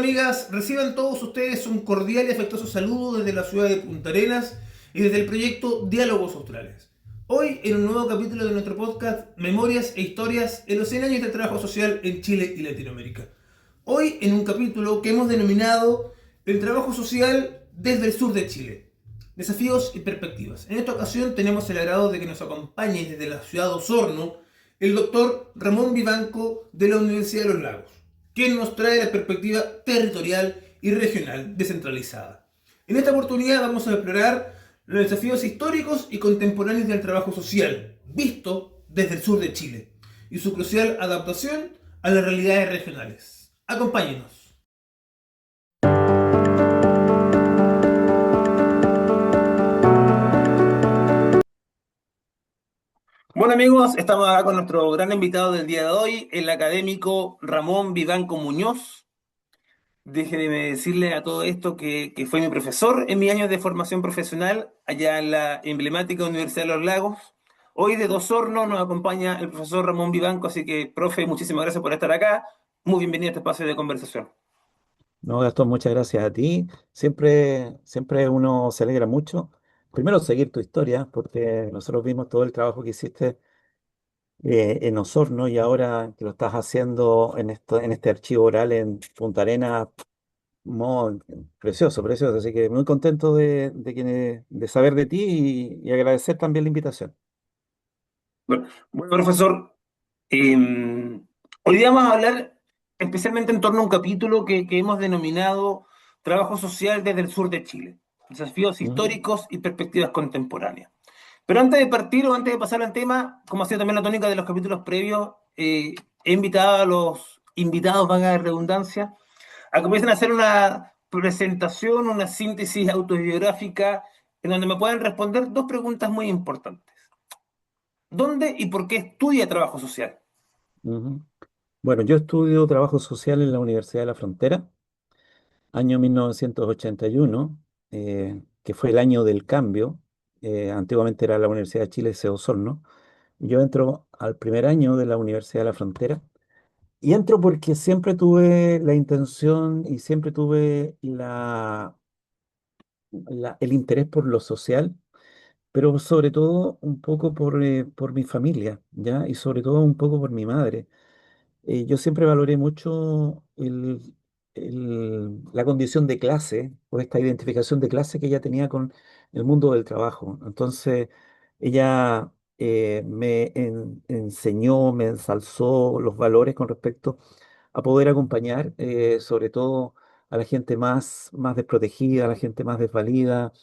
amigas, reciban todos ustedes un cordial y afectuoso saludo desde la ciudad de Punta Arenas y desde el proyecto Diálogos Australes. Hoy, en un nuevo capítulo de nuestro podcast Memorias e Historias en los 100 años de trabajo social en Chile y Latinoamérica. Hoy, en un capítulo que hemos denominado El trabajo social desde el sur de Chile. Desafíos y perspectivas. En esta ocasión tenemos el agrado de que nos acompañe desde la ciudad de Osorno el doctor Ramón Vivanco de la Universidad de los Lagos, quien nos trae la perspectiva territorial y regional descentralizada. En esta oportunidad vamos a explorar los desafíos históricos y contemporáneos del trabajo social, visto desde el sur de Chile, y su crucial adaptación a las realidades regionales. Acompáñenos. Bueno amigos, estamos acá con nuestro gran invitado del día de hoy, el académico Ramón Vivanco Muñoz. Déjeme decirle a todo esto que fue mi profesor en mis años de formación profesional allá en la emblemática Universidad de los Lagos. Hoy de Dos Hornos nos acompaña el profesor Ramón Vivanco, así que, profe, muchísimas gracias por estar acá. Muy bienvenido a este espacio de conversación. No, Gastón, muchas gracias a ti. Siempre uno se alegra mucho. Primero, seguir tu historia, porque nosotros vimos todo el trabajo que hiciste en Osorno y ahora que lo estás haciendo en este archivo oral en Punta Arenas, precioso, precioso. Así que muy contento de saber de ti y agradecer también la invitación. Bueno, profesor, eh, hoy día vamos a hablar especialmente en torno a un capítulo que hemos denominado Trabajo Social desde el sur de Chile, desafíos Ujú. históricos y perspectivas contemporáneas. Pero antes de partir o antes de pasar al tema, como ha sido también la tónica de los capítulos previos, he invitado a los invitados, valga la redundancia, a que comiencen a hacer una presentación, una síntesis autobiográfica, en donde me puedan responder dos preguntas muy importantes. ¿Dónde y por qué estudia trabajo social? Ujú. Bueno, yo estudio trabajo social en la Universidad de la Frontera, año 1981, que fue el año del cambio. Antiguamente era la Universidad de Chile, de Osorno. Yo entro al primer año de la Universidad de la Frontera y entro porque siempre tuve la intención y siempre tuve el interés por lo social, pero sobre todo un poco por mi familia, ¿ya? Y sobre todo un poco por mi madre. Yo siempre valoré mucho la condición de clase o esta identificación de clase que ella tenía con el mundo del trabajo. Entonces, ella enseñó, me ensalzó los valores con respecto a poder acompañar, sobre todo a la gente más desprotegida, a la gente más desvalida,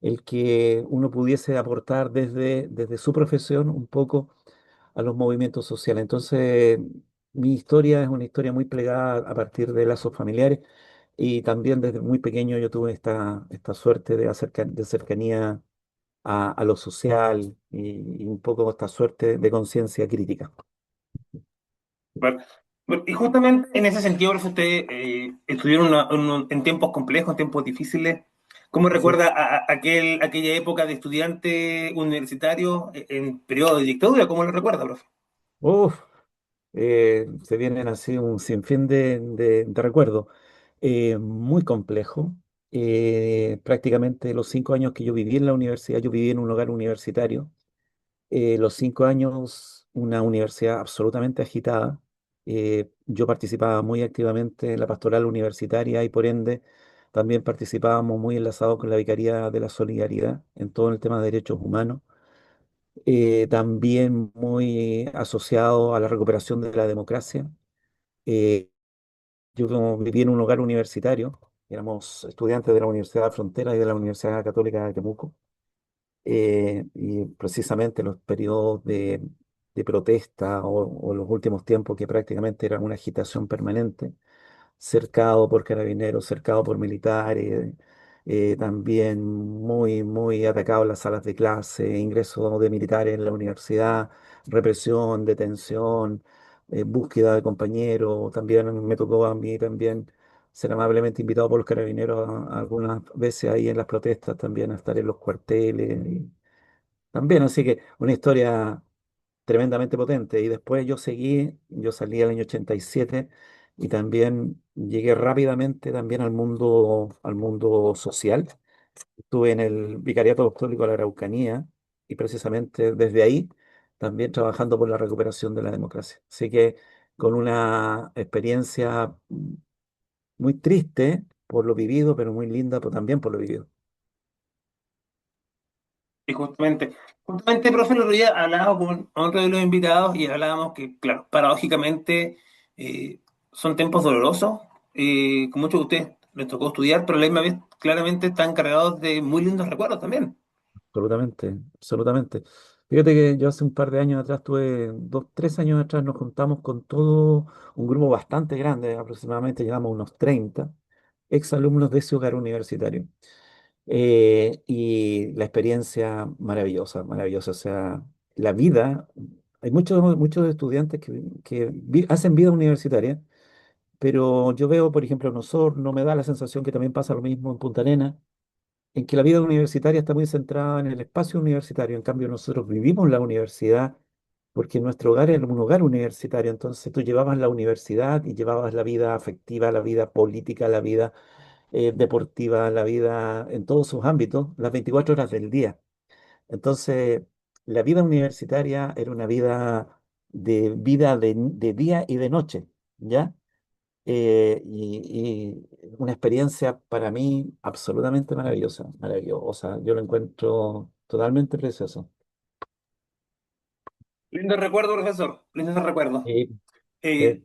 el que uno pudiese aportar desde su profesión un poco a los movimientos sociales. Entonces, mi historia es una historia muy plegada a partir de lazos familiares y también desde muy pequeño yo tuve esta suerte de cercanía a lo social y un poco esta suerte de conciencia crítica. Bueno, bueno, y justamente en ese sentido, profe, usted estuvieron en tiempos complejos, en tiempos difíciles. ¿Cómo Así recuerda es. aquella época de estudiante universitario en periodo de dictadura? ¿Cómo lo recuerda, profe? Uf, se vienen así un sinfín de recuerdos. Muy complejo. Prácticamente los 5 años que yo viví en la universidad, yo viví en un hogar universitario. Los 5 años, una universidad absolutamente agitada. Yo participaba muy activamente en la pastoral universitaria y por ende también participábamos muy enlazados con la Vicaría de la Solidaridad en todo el tema de derechos humanos. También muy asociado a la recuperación de la democracia. Eh, yo como viví en un hogar universitario, éramos estudiantes de la Universidad de la Frontera y de la Universidad Católica de Temuco. Y precisamente los periodos de protesta o los últimos tiempos que prácticamente era una agitación permanente, cercado por carabineros, cercado por militares, también muy atacado en las salas de clase, ingreso de militares en la universidad, represión, detención, búsqueda de compañeros. También me tocó a mí también ser amablemente invitado por los carabineros algunas veces ahí en las protestas, también a estar en los cuarteles. También, así que una historia tremendamente potente. Y después yo salí el año 87 y también llegué rápidamente también al mundo social. Estuve en el Vicariato Apostólico de la Araucanía y precisamente desde ahí también trabajando por la recuperación de la democracia. Así que con una experiencia muy triste por lo vivido, pero muy linda también por lo vivido. Y justamente, profe, el otro día hablábamos con otro de los invitados y hablábamos que, claro, paradójicamente eh, son tiempos dolorosos, con muchos de ustedes les tocó estudiar, pero a la misma vez claramente están cargados de muy lindos recuerdos también. Absolutamente, absolutamente. Fíjate que yo hace un par de años atrás, tuve 2, 3 años atrás, nos juntamos con todo un grupo bastante grande, aproximadamente llegamos a unos 30 exalumnos de ese hogar universitario. Y la experiencia maravillosa, maravillosa. O sea, la vida, hay muchos estudiantes que hacen vida universitaria, pero yo veo, por ejemplo, en Osorno, me da la sensación que también pasa lo mismo en Punta Arenas, en que la vida universitaria está muy centrada en el espacio universitario. En cambio, nosotros vivimos la universidad porque nuestro hogar era un hogar universitario. Entonces tú llevabas la universidad y llevabas la vida afectiva, la vida política, la vida deportiva, la vida en todos sus ámbitos, las 24 horas del día. Entonces, la vida universitaria era una vida de día y de noche, ¿ya? Y una experiencia para mí absolutamente maravillosa, maravillosa. Yo lo encuentro totalmente precioso. Lindo recuerdo, profesor, lindo recuerdo. Y, Eh, eh,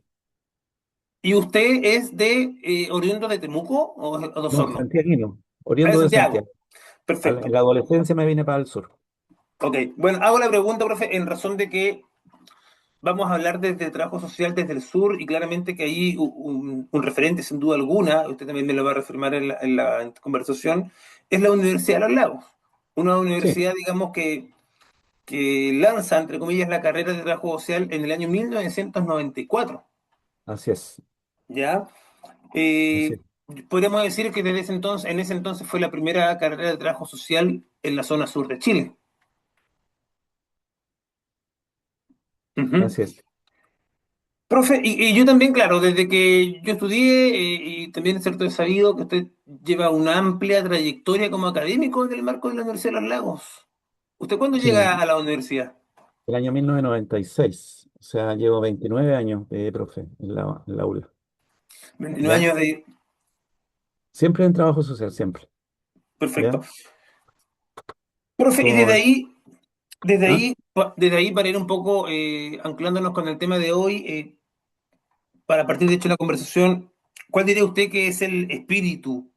¿Y usted es de oriundo de Temuco o de no, Osorno? santiaguino, Ah, de oriundo de Santiago. Santiago. Perfecto. En la adolescencia me vine para el sur. Ok, bueno, hago la pregunta, profe, en razón de que vamos a hablar desde trabajo social desde el sur y claramente que hay un referente sin duda alguna, usted también me lo va a reafirmar en la conversación, es la Universidad de los Lagos. Una Sí, universidad, digamos, que lanza, entre comillas, la carrera de trabajo social en el año 1994, así es, ¿ya? así Eh, es, Podríamos decir que desde ese entonces, en ese entonces fue la primera carrera de trabajo social en la zona sur de Chile. Ujú. así es. Profe, y yo también, claro, desde que yo estudié, y también es cierto, he sabido que usted lleva una amplia trayectoria como académico en el marco de la Universidad de Los Lagos. ¿Usted cuándo llega Sí, a la universidad? el año 1996, o sea, llevo 29 años de profe en la aula, 29 ¿ya? años de... Siempre en trabajo social, siempre, Perfecto. ¿ya? Profe, y desde Con, ahí, desde ¿ah? ahí, desde ahí para ir un poco anclándonos con el tema de hoy, para partir de hecho de la conversación, ¿cuál diría usted que es el espíritu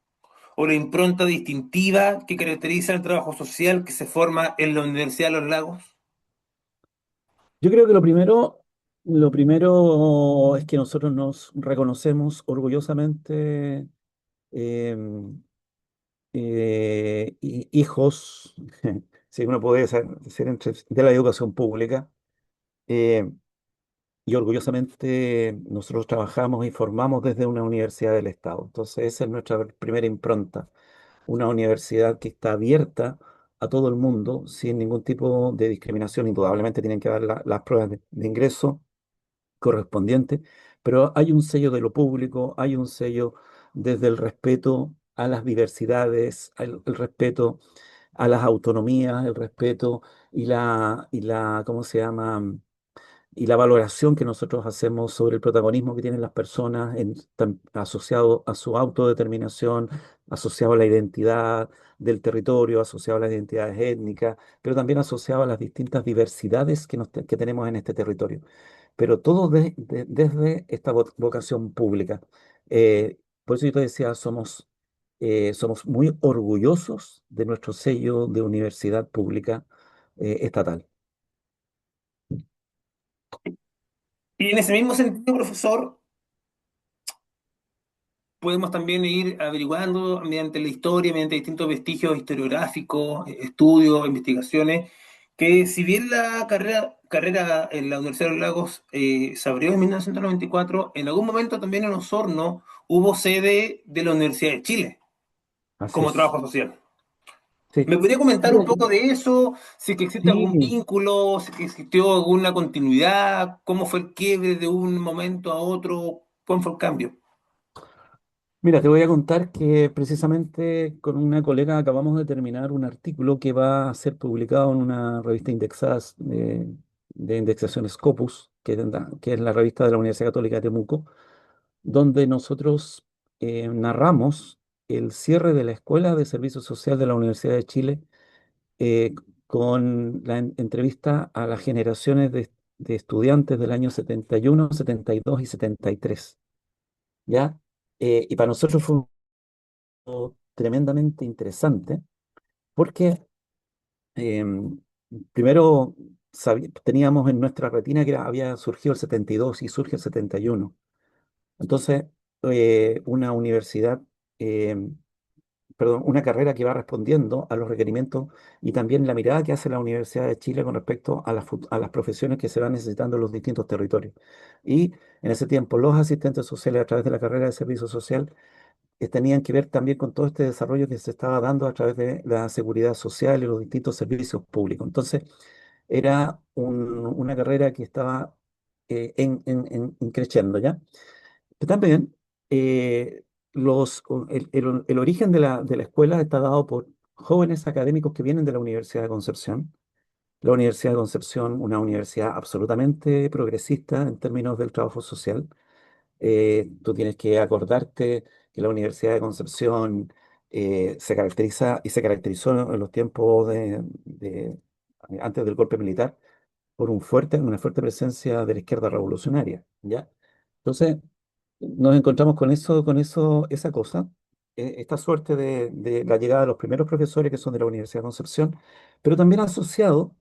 o la impronta distintiva que caracteriza el trabajo social que se forma en la Universidad de Los Lagos? Yo creo que lo primero es que nosotros nos reconocemos orgullosamente em, hijos, si uno puede ser de la educación pública, eh, y orgullosamente nosotros trabajamos y formamos desde una universidad del Estado. Entonces, esa es nuestra primera impronta, una universidad que está abierta a todo el mundo sin ningún tipo de discriminación. Indudablemente tienen que dar las pruebas de ingreso correspondientes, pero hay un sello de lo público, hay un sello desde el respeto a las diversidades, el respeto a las autonomías, el respeto ¿cómo se llama? Y la valoración que nosotros hacemos sobre el protagonismo que tienen las personas asociado a su autodeterminación, asociado a la identidad del territorio, asociado a las identidades étnicas, pero también asociado a las distintas diversidades que tenemos en este territorio. Pero todo desde esta vocación pública. Por eso yo te decía, somos muy orgullosos de nuestro sello de universidad pública estatal. Y en ese mismo sentido, profesor, podemos también ir averiguando mediante la historia, mediante distintos vestigios historiográficos, estudios, investigaciones, que si bien la carrera en la Universidad de los Lagos se abrió en 1994, en algún momento también en Osorno hubo sede de la Universidad de Chile Así como es. trabajo social. Sí. ¿Me podría comentar un Mira, poco de eso? Si que existe algún sí, vínculo, si que existió alguna continuidad, cómo fue el quiebre de un momento a otro, cuál fue el cambio. Mira, te voy a contar que precisamente con una colega acabamos de terminar un artículo que va a ser publicado en una revista indexada de indexación Scopus, que es la revista de la Universidad Católica de Temuco, donde nosotros narramos el cierre de la Escuela de Servicio Social de la Universidad de Chile eh, con la entrevista a las generaciones de estudiantes del año 71, 72 y 73, ¿ya? Y para nosotros fue tremendamente interesante porque primero teníamos en nuestra retina que había surgido el 72 y surge el 71. Entonces, una universidad, em, perdón, una carrera que va respondiendo a los requerimientos y también la mirada que hace la Universidad de Chile con respecto a a las profesiones que se van necesitando en los distintos territorios. Y en ese tiempo, los asistentes sociales a través de la carrera de servicio social tenían que ver también con todo este desarrollo que se estaba dando a través de la seguridad social y los distintos servicios públicos. Entonces, era una carrera que estaba en creciendo, ¿ya? Pero también el origen de de la escuela está dado por jóvenes académicos que vienen de la Universidad de Concepción. La Universidad de Concepción, una universidad absolutamente progresista en términos del trabajo social. Tú tienes que acordarte que la Universidad de Concepción se caracteriza y se caracterizó en los tiempos antes del golpe militar por una fuerte presencia de la izquierda revolucionaria, ¿ya? Entonces, nos encontramos con eso, esa cosa, esta suerte de la llegada de los primeros profesores que son de la Universidad de Concepción, pero también asociado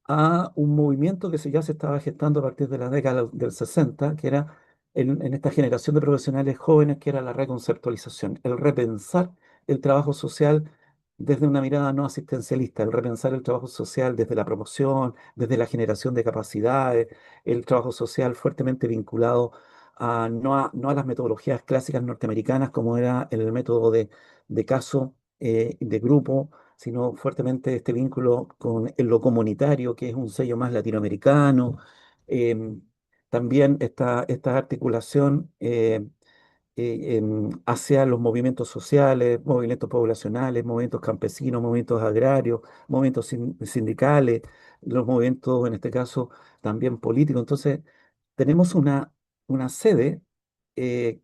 a un movimiento que ya se estaba gestando a partir de la década del 60, que era en esta generación de profesionales jóvenes, que era la reconceptualización, el repensar el trabajo social desde una mirada no asistencialista, el repensar el trabajo social desde la promoción, desde la generación de capacidades, el trabajo social fuertemente vinculado no a las metodologías clásicas norteamericanas como era el método de caso, de grupo, sino fuertemente este vínculo con lo comunitario, que es un sello más latinoamericano. Em, También esta articulación hacia los movimientos sociales, movimientos poblacionales, movimientos campesinos, movimientos agrarios, movimientos sindicales, los movimientos, en este caso, también políticos. Entonces, tenemos una sede eh,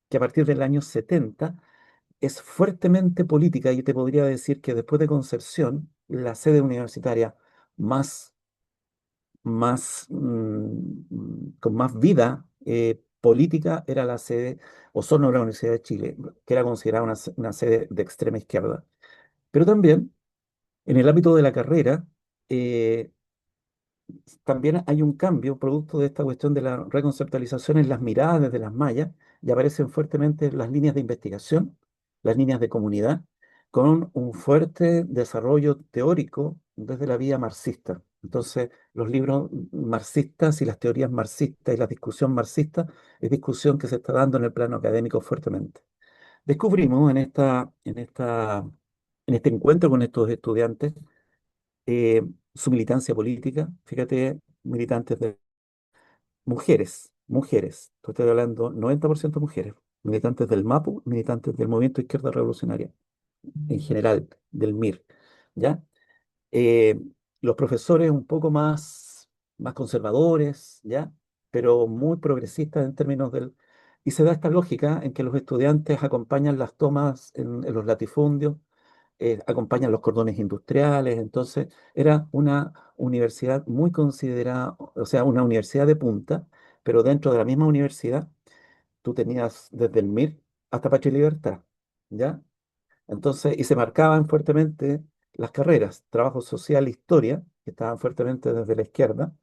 que a partir del año 70 es fuertemente política y te podría decir que después de Concepción, la sede universitaria más con más vida política era la sede Osorno de la Universidad de Chile, que era considerada una sede de extrema izquierda. Pero también en el ámbito de la carrera, eh, también hay un cambio producto de esta cuestión de la reconceptualización en las miradas desde las mallas y aparecen fuertemente las líneas de investigación, las líneas de comunidad, con un fuerte desarrollo teórico desde la vía marxista. Entonces, los libros marxistas y las teorías marxistas y la discusión marxista es discusión que se está dando en el plano académico fuertemente. Descubrimos en este encuentro con estos estudiantes eh, su militancia política, fíjate, militantes de mujeres, te estoy hablando 90% mujeres, militantes del MAPU, militantes del Movimiento Izquierda Revolucionaria, en general, del MIR, ¿ya? Eh, los profesores un poco más conservadores, ¿ya? Pero muy progresistas en términos del... Y se da esta lógica en que los estudiantes acompañan las tomas en los latifundios, acompañan los cordones industriales, entonces era una universidad muy considerada, o sea, una universidad de punta, pero dentro de la misma universidad tú tenías desde el MIR hasta Patria y Libertad, ¿ya? Entonces, y se marcaban fuertemente las carreras, trabajo social, historia, que estaban fuertemente desde la izquierda,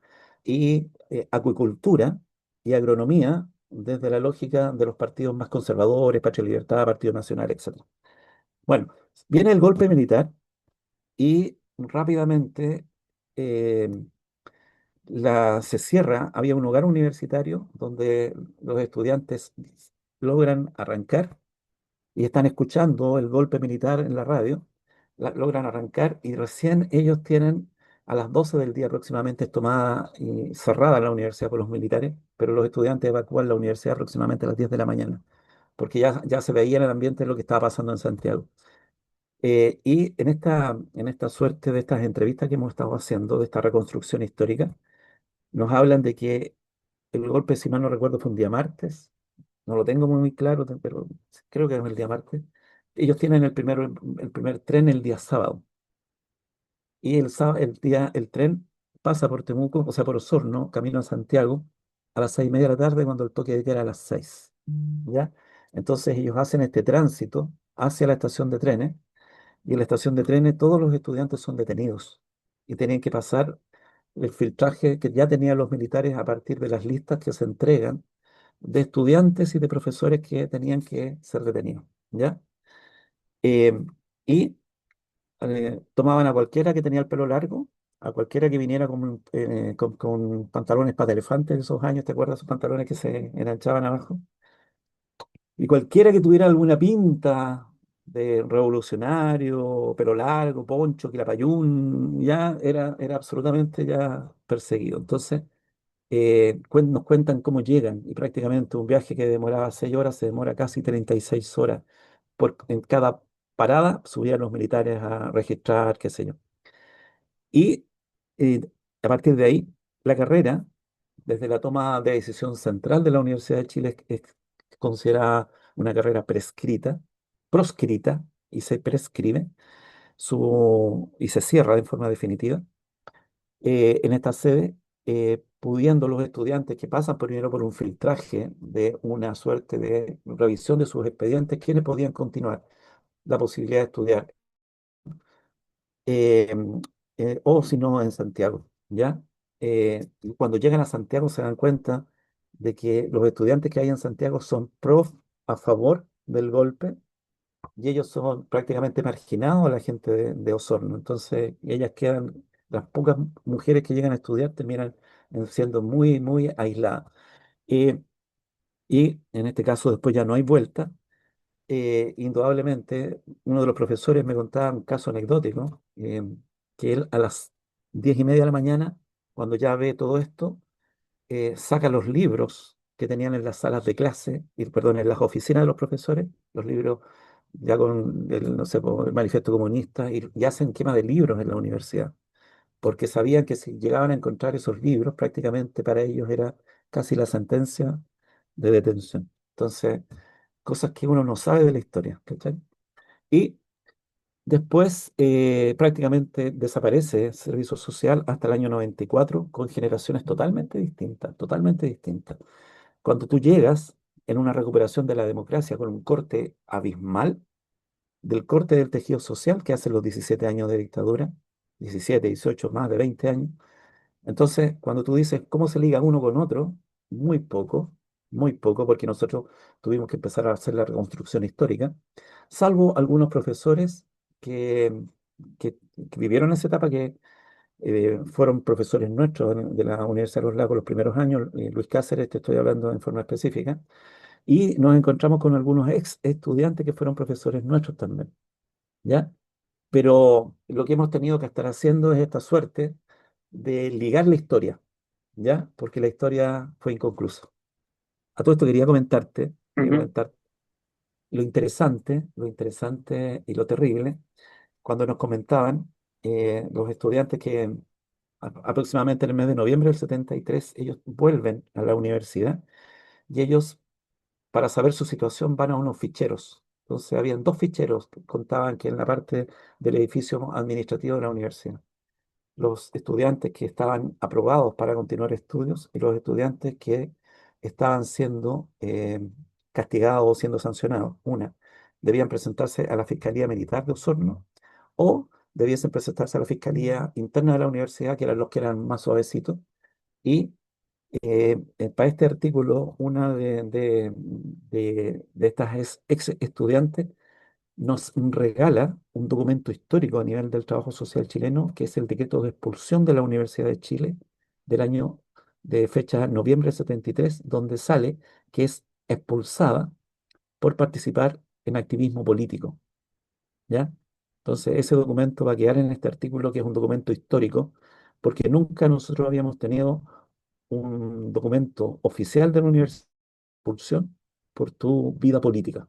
y acuicultura y agronomía desde la lógica de los partidos más conservadores, Patria y Libertad, Partido Nacional, etc. Bueno, viene el golpe militar y rápidamente eh, se cierra, había un hogar universitario donde los estudiantes logran arrancar y están escuchando el golpe militar en la radio, logran arrancar y recién ellos tienen a las 12 del día aproximadamente es tomada y cerrada la universidad por los militares, pero los estudiantes evacúan la universidad aproximadamente a las 10 de la mañana. porque ya se veía en el ambiente lo que estaba pasando en Santiago. Y en esta suerte de estas entrevistas que hemos estado haciendo, de esta reconstrucción histórica, nos hablan de que el golpe, si mal no recuerdo, fue un día martes. No lo tengo muy claro, pero creo que es el día martes. Ellos tienen el primer tren el día sábado. Y el tren pasa por Temuco, o sea, por Osorno, camino a Santiago, a las 6:30 de la tarde, cuando el toque de queda era a las 6. ¿Ya? Entonces ellos hacen este tránsito hacia la estación de trenes, y en la estación de trenes todos los estudiantes son detenidos y tienen que pasar el filtraje que ya tenían los militares a partir de las listas que se entregan de estudiantes y de profesores que tenían que ser detenidos. ¿Ya? Eh, y tomaban a cualquiera que tenía el pelo largo, a cualquiera que viniera con pantalones pata elefante de esos años, ¿te acuerdas? Esos pantalones que se enganchaban abajo. Y cualquiera que tuviera alguna pinta de revolucionario, pelo largo, poncho, quilapayún, ya era absolutamente ya perseguido. Entonces, nos cuentan cómo llegan, y prácticamente un viaje que demoraba 6 horas se demora casi 36 horas. En cada parada subían los militares a registrar, qué sé yo. Y eh, a partir de ahí, la carrera, desde la toma de decisión central de la Universidad de Chile, es considerada una carrera prescrita, proscrita, y se prescribe y se cierra de forma definitiva en esta sede, pudiendo los estudiantes que pasan primero por un filtraje de una suerte de revisión de sus expedientes, quienes podían continuar la posibilidad de estudiar eh, o si no en Santiago, ¿ya? Y cuando llegan a Santiago se dan cuenta de que los estudiantes que hay en Santiago son a favor del golpe, y ellos son prácticamente marginados a la gente de Osorno. Entonces, ellas quedan, las pocas mujeres que llegan a estudiar terminan siendo muy, muy aisladas. Eh, y en este caso después ya no hay vuelta. Indudablemente, uno de los profesores me contaba un caso anecdótico, que él a las 10:30 de la mañana, cuando ya ve todo esto, saca los libros que tenían en las salas de clase, perdón, en las oficinas de los profesores, los libros ya con el, no sé, el manifiesto comunista, y hacen quema de libros en la universidad, porque sabían que si llegaban a encontrar esos libros, prácticamente para ellos era casi la sentencia de detención. Entonces, cosas que uno no sabe de la historia, ¿cachai? Y después prácticamente desaparece el servicio social hasta el año 94 con generaciones totalmente distintas, totalmente distintas. Cuando tú llegas en una recuperación de la democracia con un corte abismal del corte del tejido social que hacen los 17 años de dictadura, 17, 18, más de 20 años, entonces, cuando tú dices cómo se liga uno con otro, muy poco, porque nosotros tuvimos que empezar a hacer la reconstrucción histórica, salvo algunos profesores que, que vivieron esa etapa, que fueron profesores nuestros de la Universidad de los Lagos los primeros años, Luis Cáceres, te estoy hablando en forma específica, y nos encontramos con algunos ex estudiantes que fueron profesores nuestros también, ¿ya? Pero lo que hemos tenido que estar haciendo es esta suerte de ligar la historia, ¿ya? Porque la historia fue inconclusa. A todo esto quería Ujú. comentar lo interesante y lo terrible, cuando nos comentaban los estudiantes que aproximadamente en el mes de noviembre del 73 ellos vuelven a la universidad, y ellos, para saber su situación, van a unos ficheros. Entonces, habían dos ficheros que contaban que en la parte del edificio administrativo de la universidad, los estudiantes que estaban aprobados para continuar estudios y los estudiantes que estaban siendo castigados o siendo sancionados. Debían presentarse a la Fiscalía Militar de Osorno, o debiesen presentarse a la Fiscalía Interna de la universidad, que eran los que eran más suavecitos. Y para este artículo, una de estas ex estudiantes nos regala un documento histórico a nivel del trabajo social chileno, que es el decreto de expulsión de la Universidad de Chile del año de fecha noviembre de 73, donde sale que es expulsada por participar en activismo político, ¿ya? Entonces, ese documento va a quedar en este artículo, que es un documento histórico, porque nunca nosotros habíamos tenido un documento oficial de la universidad de expulsión, por tu vida política,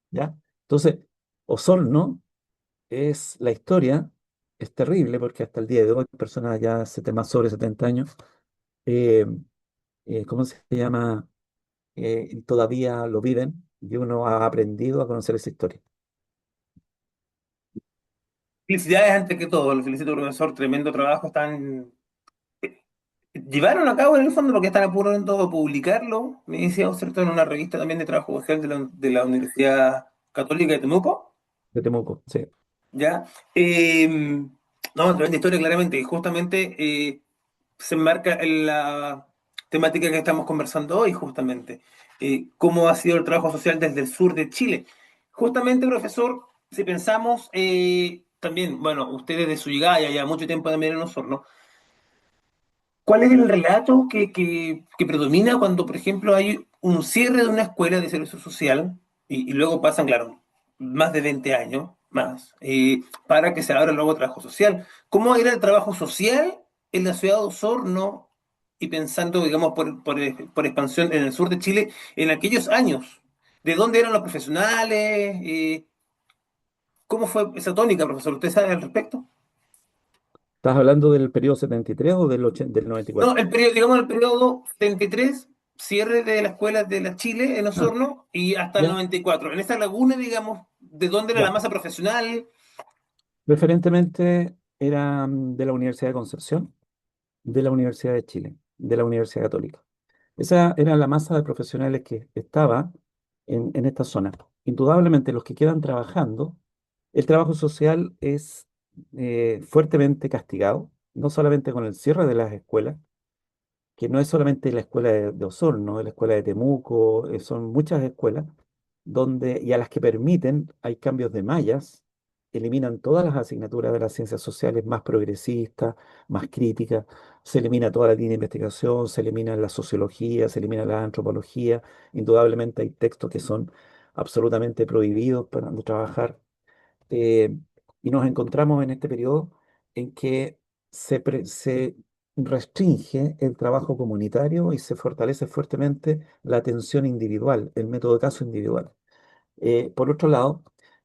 ¿ya? Entonces, Osorno es la historia, es terrible porque hasta el día de hoy, personas ya más sobre 70 años, eh, ¿cómo se llama? Todavía lo viven y uno ha aprendido a conocer esa historia. Felicidades antes que todo, lo felicito profesor, tremendo trabajo, están llevaron a cabo en el fondo porque están apurando a publicarlo, me decía, ¿cierto? En una revista también de trabajo social de la Universidad Católica de Temuco, De Temuco, sí. ¿ya? Eh, no, tremenda historia claramente, y justamente se enmarca en la temática que estamos conversando hoy, justamente. Cómo ha sido el trabajo social desde el sur de Chile. Justamente, profesor, si pensamos también, bueno, ustedes de su llegada ya mucho tiempo también en Osorno, ¿cuál es el relato que predomina cuando, por ejemplo, hay un cierre de una escuela de servicio social y luego pasan, claro, más de 20 años más para que se abra luego trabajo social? ¿Cómo era el trabajo social en la ciudad de Osorno y pensando, digamos, por expansión en el sur de Chile en aquellos años? ¿De dónde eran los profesionales? ¿Cómo fue esa tónica, profesor? ¿Usted sabe al respecto? ¿Estás hablando del periodo 73 o del No, 94? el periodo, digamos el periodo 33, cierre de la escuela de la Chile en Ah, Osorno y hasta el ya, 94. En esa laguna, digamos, ¿de dónde era la ya. masa profesional? Preferentemente eran de la Universidad de Concepción, de la Universidad de Chile, de la Universidad Católica. Esa era la masa de profesionales que estaba en esta zona. Indudablemente, los que quedan trabajando, el trabajo social es fuertemente castigado, no solamente con el cierre de las escuelas, que no es solamente la escuela de Osorno, es la escuela de Temuco, son muchas escuelas donde, y a las que permiten, hay cambios de mallas, eliminan todas las asignaturas de las ciencias sociales más progresistas, más críticas, se elimina toda la línea de investigación, se elimina la sociología, se elimina la antropología, indudablemente hay textos que son absolutamente prohibidos para trabajar eh, y nos encontramos en este periodo en que se restringe el trabajo comunitario y se fortalece fuertemente la atención individual, el método de caso individual. Por otro lado,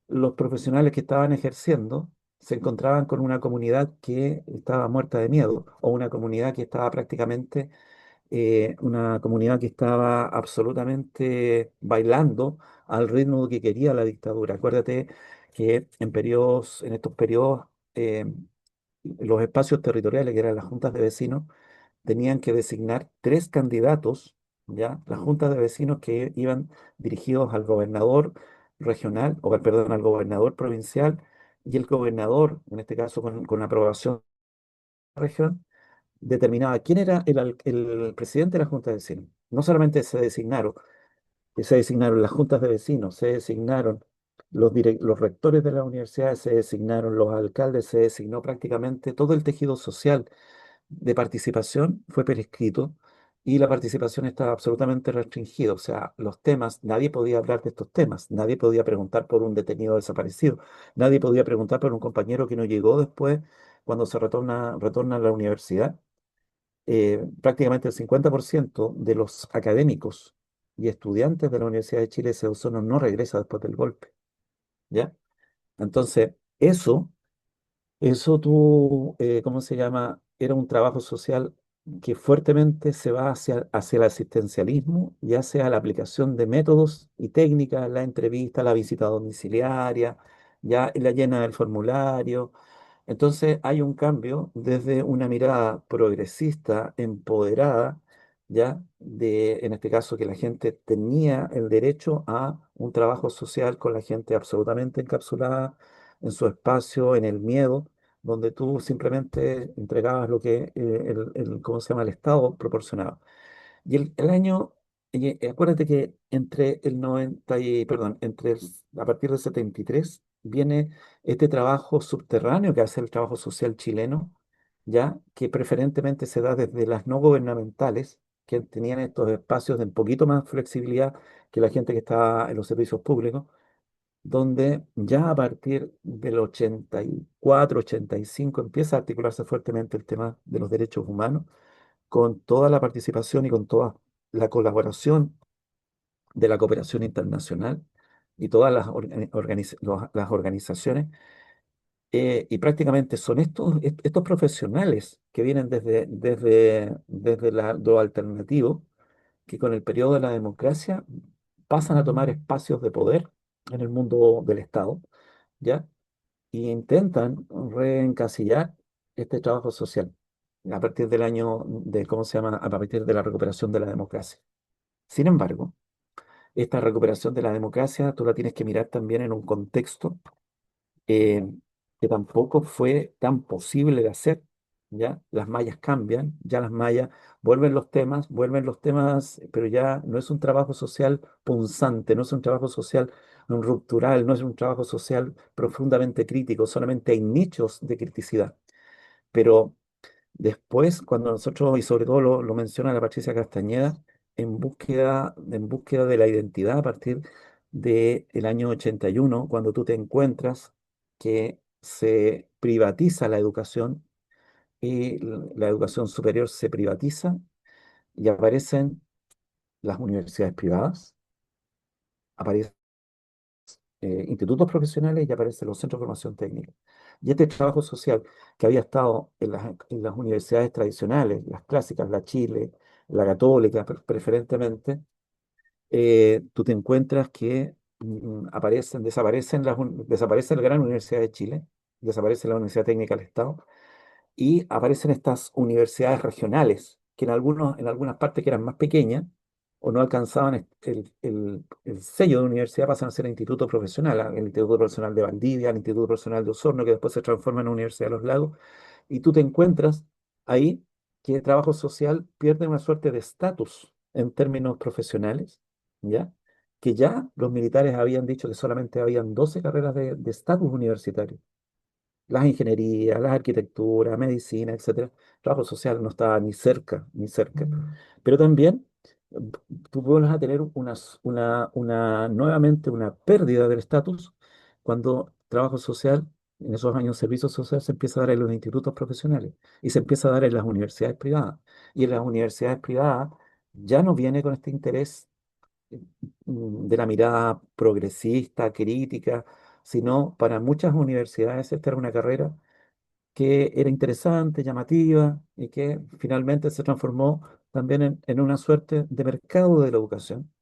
los profesionales que estaban ejerciendo se encontraban con una comunidad que estaba muerta de miedo o una comunidad que estaba prácticamente una comunidad que estaba absolutamente bailando al ritmo que quería la dictadura. Acuérdate que en estos periodos, los espacios territoriales, que eran las juntas de vecinos, tenían que designar tres candidatos, ¿ya? Las juntas de vecinos que iban dirigidos al gobernador regional, o perdón, al gobernador provincial y el gobernador, en este caso con aprobación de la región determinaba quién era el presidente de la Junta de Vecinos. No solamente se designaron las juntas de vecinos, se designaron los rectores de las universidades, se designaron los alcaldes, se designó prácticamente todo el tejido social de participación fue prescrito y la participación estaba absolutamente restringida. O sea, los temas, nadie podía hablar de estos temas, nadie podía preguntar por un detenido desaparecido, nadie podía preguntar por un compañero que no llegó después cuando retorna a la universidad. Prácticamente el 50% de los académicos y estudiantes de la Universidad de Chile de Osorno no regresa después del golpe, ¿ya? Entonces, eso tú, ¿cómo se llama? Era un trabajo social que fuertemente se va hacia el asistencialismo y hacia la aplicación de métodos y técnicas, la entrevista, la visita domiciliaria, ya la llena del formulario, entonces hay un cambio desde una mirada progresista, empoderada, ya en este caso que la gente tenía el derecho a un trabajo social con la gente absolutamente encapsulada en su espacio, en el miedo, donde tú simplemente entregabas lo que ¿cómo se llama? El Estado proporcionaba. Y el año, acuérdate que entre el 90 y, perdón, a partir del 73 viene este trabajo subterráneo que hace el trabajo social chileno, ya que preferentemente se da desde las no gubernamentales, que tenían estos espacios de un poquito más flexibilidad que la gente que estaba en los servicios públicos, donde ya a partir del 84, 85 empieza a articularse fuertemente el tema de los derechos humanos con toda la participación y con toda la colaboración de la cooperación internacional y todas las organizaciones. Y prácticamente son estos profesionales que vienen desde lo alternativo, que con el periodo de la democracia pasan a tomar espacios de poder en el mundo del Estado, ¿ya? Y intentan reencasillar este trabajo social a partir del año ¿cómo se llama? A partir de la recuperación de la democracia. Sin embargo, esta recuperación de la democracia tú la tienes que mirar también en un contexto eh, que tampoco fue tan posible de hacer, ¿ya? Las mallas cambian, ya las mallas vuelven los temas, pero ya no es un trabajo social punzante, no es un trabajo social ruptural, no es un trabajo social profundamente crítico, solamente hay nichos de criticidad. Pero después, cuando nosotros, y sobre todo lo menciona la Patricia Castañeda, en búsqueda de la identidad a partir del año 81, cuando tú te encuentras que se privatiza la educación y la educación superior se privatiza y aparecen las universidades privadas, aparecen institutos profesionales y aparecen los centros de formación técnica. Y este trabajo social que había estado en las universidades tradicionales, las clásicas, la Chile, la católica preferentemente, tú te encuentras que desaparecen la Gran Universidad de Chile, desaparece la Universidad Técnica del Estado, y aparecen estas universidades regionales, que en algunas partes que eran más pequeñas o no alcanzaban el sello de universidad, pasan a ser instituto profesional, el Instituto Profesional de Valdivia, el Instituto Profesional de Osorno, que después se transforma en la Universidad de los Lagos, y tú te encuentras ahí que el trabajo social pierde una suerte de estatus en términos profesionales, ¿ya? Que ya los militares habían dicho que solamente habían 12 carreras de estatus universitario. Las ingenierías, las arquitecturas, medicina, etcétera. Trabajo social no estaba ni cerca, ni cerca. Pero también eh, tú vuelves a tener nuevamente una pérdida del estatus cuando trabajo social, en esos años servicio social, se empieza a dar en los institutos profesionales y se empieza a dar en las universidades privadas. Y en las universidades privadas ya no viene con este interés de la mirada progresista, crítica, sino para muchas universidades esta era una carrera que era interesante, llamativa y que finalmente se transformó también en una suerte de mercado de la educación.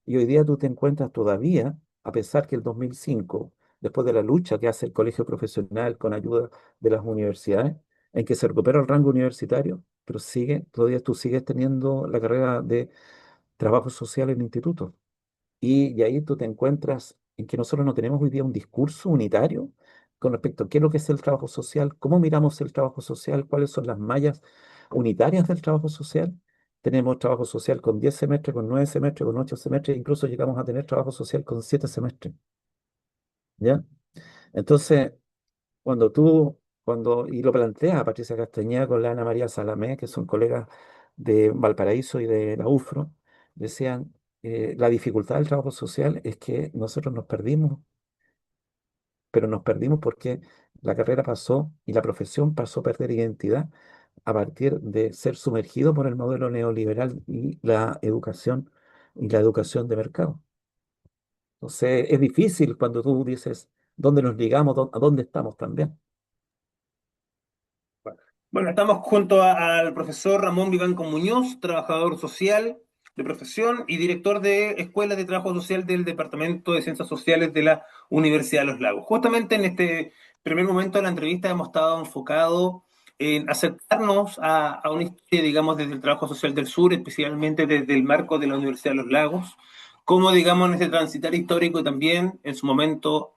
Y hoy día tú te encuentras todavía, a pesar que el 2005, después de la lucha que hace el colegio profesional con ayuda de las universidades, en que se recupera el rango universitario, pero todavía tú sigues teniendo la carrera de trabajo social en institutos. Y ahí tú te encuentras en que nosotros no tenemos hoy día un discurso unitario con respecto a qué es lo que es el trabajo social, cómo miramos el trabajo social, cuáles son las mallas unitarias del trabajo social. Tenemos trabajo social con 10 semestres, con 9 semestres, con 8 semestres, incluso llegamos a tener trabajo social con 7 semestres, ¿ya? Entonces, y lo plantea Patricia Castañeda con la Ana María Salamé, que son colegas de Valparaíso y de la UFRO, decían, la dificultad del trabajo social es que nosotros nos perdimos, pero nos perdimos porque la carrera pasó y la profesión pasó a perder identidad a partir de ser sumergido por el modelo neoliberal y la educación de mercado. Entonces, es difícil cuando tú dices dónde nos ligamos, a dónde estamos también. Bueno, estamos junto al profesor Ramón Vivanco Muñoz, trabajador social de profesión y director de Escuela de Trabajo Social del Departamento de Ciencias Sociales de la Universidad de los Lagos. Justamente en este primer momento de la entrevista hemos estado enfocados en acercarnos a una historia, digamos, desde el trabajo social del sur, especialmente desde el marco de la Universidad de los Lagos, cómo, digamos, en ese transitar histórico también, en su momento,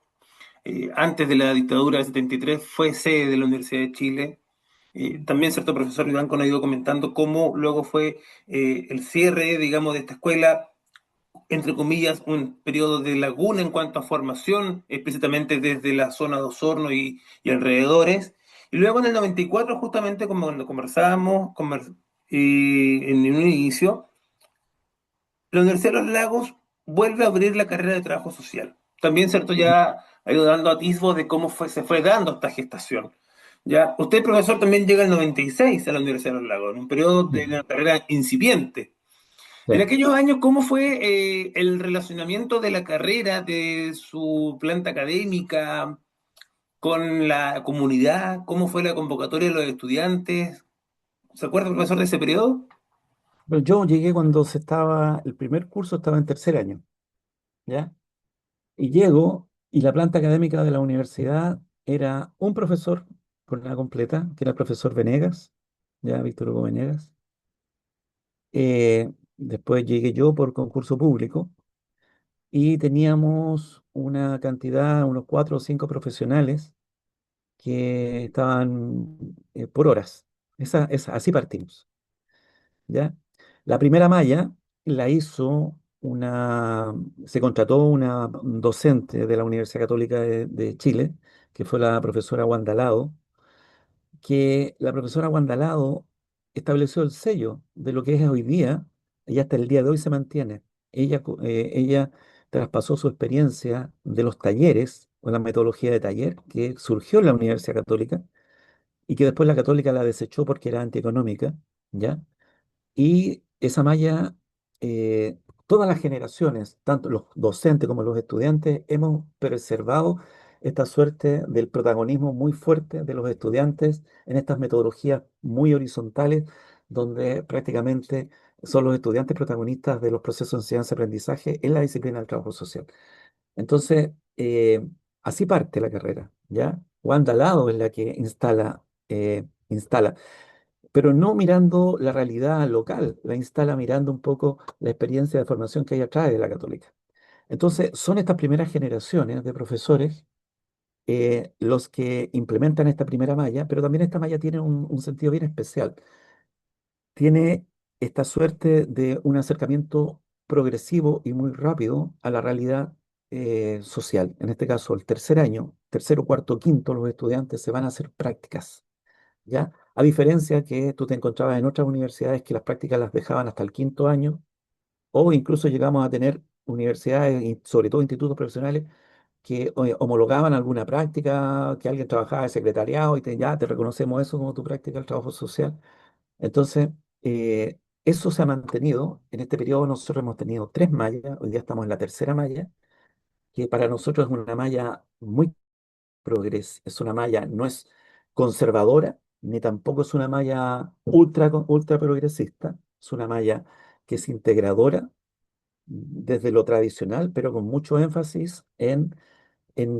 antes de la dictadura del 73, fue sede de la Universidad de Chile. También cierto profesor Iván ha ido comentando cómo luego fue el cierre, digamos, de esta escuela, entre comillas, un periodo de laguna en cuanto a formación, explícitamente desde la zona de Osorno y alrededores. Y luego en el 94, justamente como cuando conversábamos en un inicio, la Universidad de los Lagos vuelve a abrir la carrera de trabajo social. También, cierto, ya ha ido dando atisbos de cómo se fue dando esta gestación. Ya, usted, profesor, también llega en el 96 a la Universidad de los Lagos, en un periodo de Ujú. una carrera incipiente. En Sí. aquellos años, ¿cómo fue el relacionamiento de la carrera, de su planta académica con la comunidad? ¿Cómo fue la convocatoria de los estudiantes? ¿Se acuerda, profesor, de ese periodo? Pero yo llegué cuando el primer curso estaba en tercer año, ¿ya? Y llego y la planta académica de la universidad era un profesor por la completa, que era el profesor Venegas, ya Víctor Hugo Venegas. Después llegué yo por concurso público y teníamos una cantidad, unos 4 o 5 profesionales que estaban por horas. Así partimos, ¿ya? La primera malla la hizo se contrató una docente de la Universidad Católica de Chile, que fue la profesora Wandalado, que la profesora Wandalado estableció el sello de lo que es hoy día, y hasta el día de hoy se mantiene. Ella traspasó su experiencia de los talleres, o la metodología de taller, que surgió en la Universidad Católica, y que después la Católica la desechó porque era antieconómica, ¿ya? Y esa malla, todas las generaciones, tanto los docentes como los estudiantes, hemos preservado esta suerte del protagonismo muy fuerte de los estudiantes en estas metodologías muy horizontales, donde prácticamente son los estudiantes protagonistas de los procesos de enseñanza-aprendizaje en la disciplina del trabajo social. Entonces, así parte la carrera, ¿ya? Wanda Lado es la que instala, pero no mirando la realidad local, la instala mirando un poco la experiencia de formación que hay atrás de la católica. Entonces, son estas primeras generaciones de profesores los que implementan esta primera malla, pero también esta malla tiene un sentido bien especial. Tiene esta suerte de un acercamiento progresivo y muy rápido a la realidad social. En este caso, el tercer año, tercero, cuarto, quinto, los estudiantes se van a hacer prácticas, ¿ya? A diferencia que tú te encontrabas en otras universidades que las prácticas las dejaban hasta el quinto año, o incluso llegamos a tener universidades y sobre todo institutos profesionales que homologaban alguna práctica, que alguien trabajaba de secretariado y ya te reconocemos eso como tu práctica del trabajo social. Entonces, eso se ha mantenido. En este periodo nosotros hemos tenido 3 mallas, hoy día estamos en la tercera malla, que para nosotros es una malla muy es una malla, no es conservadora, ni tampoco es una malla ultra progresista, es una malla que es integradora desde lo tradicional, pero con mucho énfasis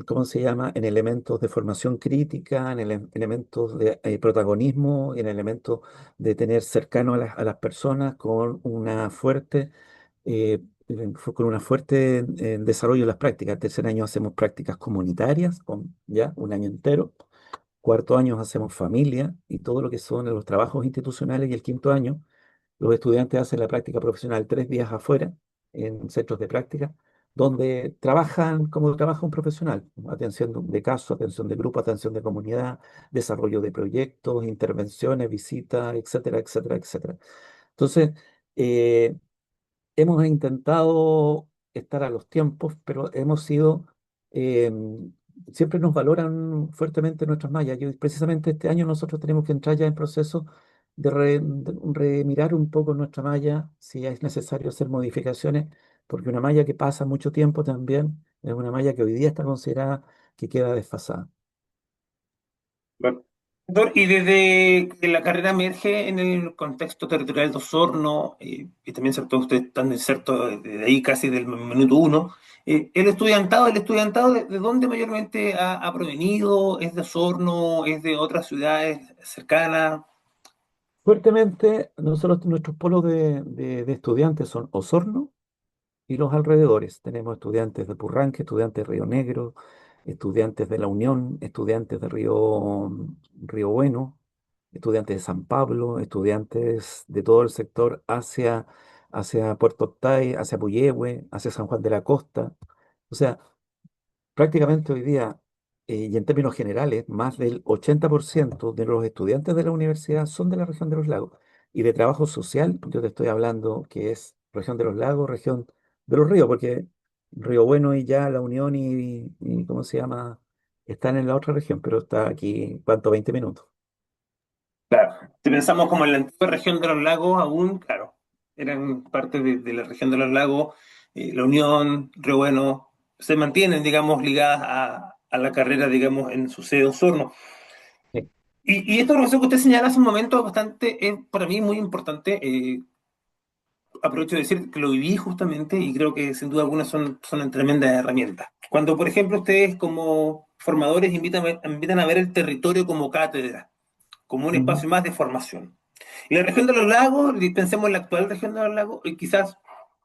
¿cómo se llama? En elementos de formación crítica, en elementos de protagonismo, en elementos de tener cercano a las personas con una fuerte desarrollo de las prácticas. Tercer año hacemos prácticas comunitarias, con ya un año entero. Cuarto año hacemos familia y todo lo que son los trabajos institucionales. Y el quinto año los estudiantes hacen la práctica profesional 3 días afuera, en centros de práctica, donde trabajan como trabaja un profesional: atención de caso, atención de grupo, atención de comunidad, desarrollo de proyectos, intervenciones, visitas, etcétera, etcétera, etcétera. Entonces, eh, hemos intentado estar a los tiempos, pero eh, siempre nos valoran fuertemente nuestras mallas. Y precisamente este año nosotros tenemos que entrar ya en proceso de remirar un poco nuestra malla, si es necesario hacer modificaciones, porque una malla que pasa mucho tiempo también es una malla que hoy día está considerada que queda desfasada. Bueno. Doctor, y desde que la carrera emerge en el contexto territorial de Osorno, y también cierto, ustedes están insertos desde ahí casi del minuto uno, el estudiantado de dónde mayormente ha provenido, es de Osorno, es de otras ciudades cercanas. Fuertemente, nuestros polos de estudiantes son Osorno y los alrededores. Tenemos estudiantes de Purranque, estudiantes de Río Negro, estudiantes de La Unión, estudiantes de Río Bueno, estudiantes de San Pablo, estudiantes de todo el sector hacia Puerto Octay, hacia Puyehue, hacia San Juan de la Costa. O sea, prácticamente hoy día, y en términos generales, más del 80% de los estudiantes de la universidad son de la región de los lagos. Y de trabajo social, yo te estoy hablando que es región de los lagos, región de los ríos, porque Río Bueno y ya La Unión ¿cómo se llama? Están en la otra región, pero está aquí, ¿cuánto? 20 minutos. Claro, si pensamos como en la antigua región de los lagos, aún, claro, eran parte de la región de los lagos, La Unión, Río Bueno, se mantienen, digamos, ligadas a la carrera, digamos, en su sede Osorno. Sí. Y esta relación que usted señala hace un momento bastante, es para mí muy importante. Aprovecho de decir que lo viví justamente y creo que sin duda alguna son tremendas herramientas. Cuando, por ejemplo, ustedes como formadores invitan a ver el territorio como cátedra, como un Ujú. espacio más de formación. Y la región de los lagos, y pensemos en la actual región de los lagos, y quizás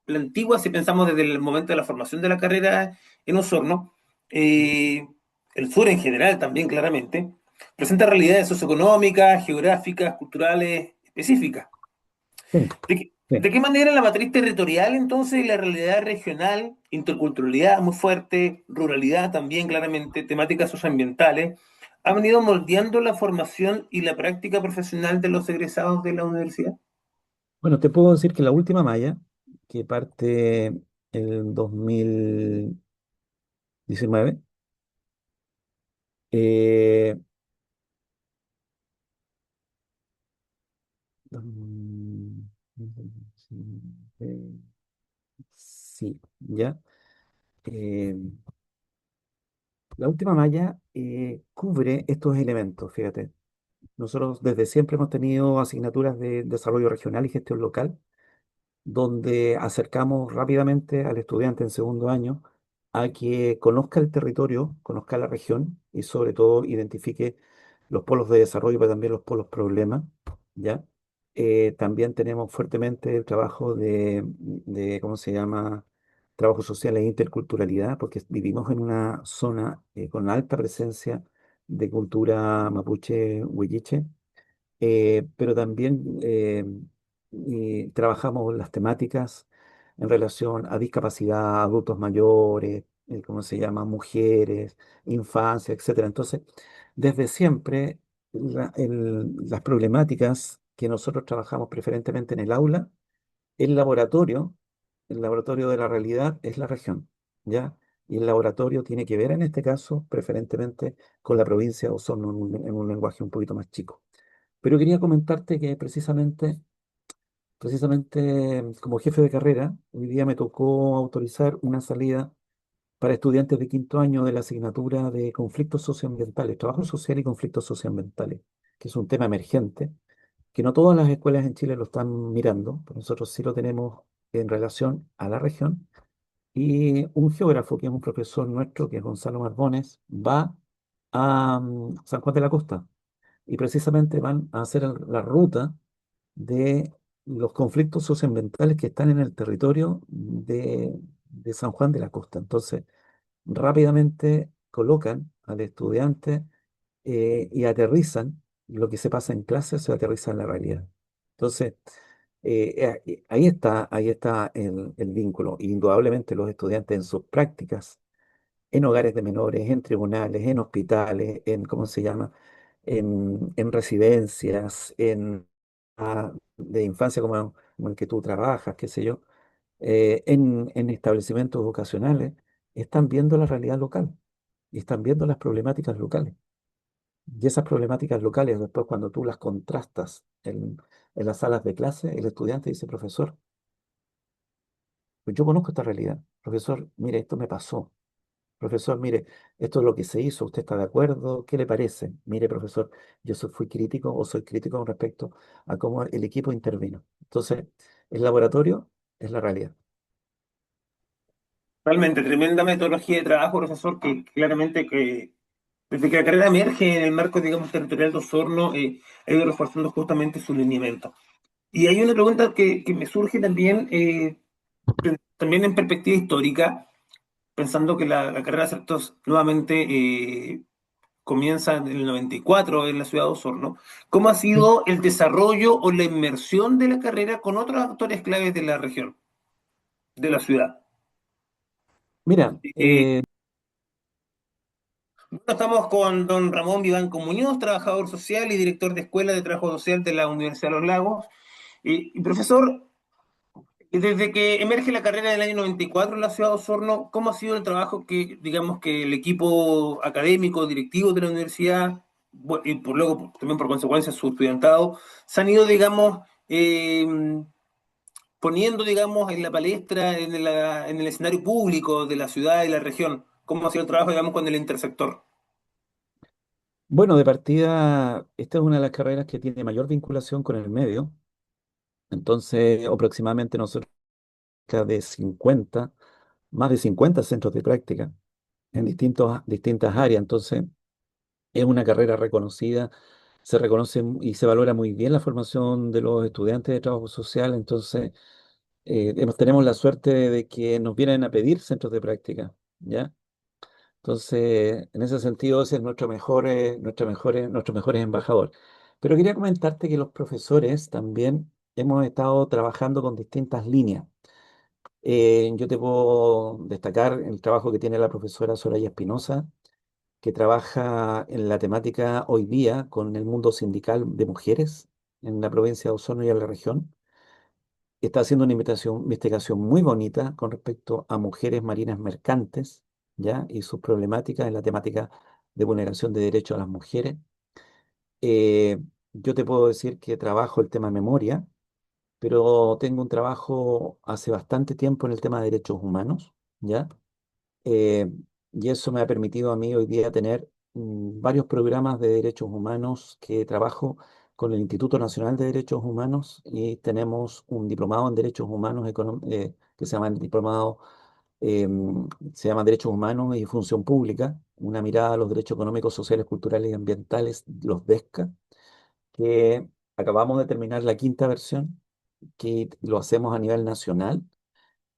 la antigua, si pensamos desde el momento de la formación de la carrera en Osorno, eh, el sur en general también claramente, presenta realidades socioeconómicas, geográficas, culturales específicas. Sí, sí. ¿De qué manera la matriz territorial entonces y la realidad regional, interculturalidad muy fuerte, ruralidad también claramente, temáticas socioambientales, han venido moldeando la formación y la práctica profesional de los egresados de la universidad? Bueno, te puedo decir que la última malla, que parte en 2019, eh, mm, sí, ya. eh, la última malla cubre estos elementos, fíjate. Nosotros desde siempre hemos tenido asignaturas de desarrollo regional y gestión local, donde acercamos rápidamente al estudiante en segundo año a que conozca el territorio, conozca la región y sobre todo identifique los polos de desarrollo, pero también los polos problemas, ¿ya? También tenemos fuertemente el trabajo ¿cómo se llama? Trabajo social e interculturalidad, porque vivimos en una zona con alta presencia de cultura mapuche, huilliche, pero también y trabajamos las temáticas en relación a discapacidad, adultos mayores, ¿cómo se llama? Mujeres, infancia, etcétera. Entonces, desde siempre, las problemáticas que nosotros trabajamos preferentemente en el aula, el laboratorio, el laboratorio de la realidad es la región, ¿ya? Y el laboratorio tiene que ver en este caso preferentemente con la provincia de Osorno en un lenguaje un poquito más chico. Pero quería comentarte que precisamente como jefe de carrera, hoy día me tocó autorizar una salida para estudiantes de quinto año de la asignatura de conflictos socioambientales, trabajo social y conflictos socioambientales, que es un tema emergente, que no todas las escuelas en Chile lo están mirando, pero nosotros sí lo tenemos en relación a la región. Y un geógrafo, que es un profesor nuestro, que es Gonzalo Marbones, va a San Juan de la Costa y precisamente van a hacer la ruta de los conflictos socioambientales que están en el territorio de San Juan de la Costa. Entonces, rápidamente colocan al estudiante y aterrizan lo que se pasa en clase, se aterriza en la realidad. Entonces, ahí está el vínculo. Indudablemente los estudiantes en sus prácticas en hogares de menores, en tribunales, en hospitales, ¿cómo se llama? En residencias, de infancia como el que tú trabajas, qué sé yo, en establecimientos educacionales, están viendo la realidad local y están viendo las problemáticas locales. Y esas problemáticas locales, después cuando tú las contrastas en las salas de clase, el estudiante dice, profesor, pues yo conozco esta realidad. Profesor, mire, esto me pasó. Profesor, mire, esto es lo que se hizo, ¿usted está de acuerdo? ¿Qué le parece? Mire, profesor, fui crítico o soy crítico con respecto a cómo el equipo intervino. Entonces, el laboratorio es la realidad. Realmente, tremenda metodología de trabajo, profesor, que claramente que desde que la carrera emerge en el marco, digamos, territorial de Osorno, ha ido reforzando justamente su lineamiento. Y hay una pregunta que me surge también, también en perspectiva histórica, pensando que la carrera de Certos nuevamente comienza en el 94 en la ciudad de Osorno. ¿Cómo ha Sí. sido el desarrollo o la inmersión de la carrera con otros actores claves de la región, de la ciudad? Mira, Eh, bueno, estamos con don Ramón Vivanco Muñoz, trabajador social y director de Escuela de Trabajo Social de la Universidad de los Lagos. Y profesor, desde que emerge la carrera del año 94 en la ciudad de Osorno, ¿cómo ha sido el trabajo que, digamos, que el equipo académico, directivo de la universidad, y por también por consecuencia su estudiantado, se han ido, digamos, poniendo, digamos, en la palestra, en el escenario público de la ciudad y la región? ¿Cómo ha sido el trabajo, digamos, con el intersector? Bueno, de partida, esta es una de las carreras que tiene mayor vinculación con el medio. Entonces, aproximadamente nosotros cerca de 50, más de 50 centros de práctica en distintas áreas. Entonces, es una carrera reconocida, se reconoce y se valora muy bien la formación de los estudiantes de trabajo social. Entonces, tenemos la suerte de que nos vienen a pedir centros de práctica, ¿ya? Entonces, en ese sentido, ese es nuestro mejor embajador. Pero quería comentarte que los profesores también hemos estado trabajando con distintas líneas. Yo te puedo destacar el trabajo que tiene la profesora Soraya Espinosa, que trabaja en la temática hoy día con el mundo sindical de mujeres en la provincia de Osorno y en la región. Está haciendo una investigación muy bonita con respecto a mujeres marinas mercantes, ¿ya? Y sus problemáticas en la temática de vulneración de derechos a las mujeres. Eh, yo te puedo decir que trabajo el tema memoria, pero tengo un trabajo hace bastante tiempo en el tema de derechos humanos, ¿ya? Eh, y eso me ha permitido a mí hoy día tener varios programas de derechos humanos que trabajo con el Instituto Nacional de Derechos Humanos y tenemos un diplomado en derechos humanos que se llama el diplomado, se llama Derechos Humanos y Función Pública, una mirada a los derechos económicos, sociales, culturales y ambientales, los DESCA, que acabamos de terminar la quinta versión, que lo hacemos a nivel nacional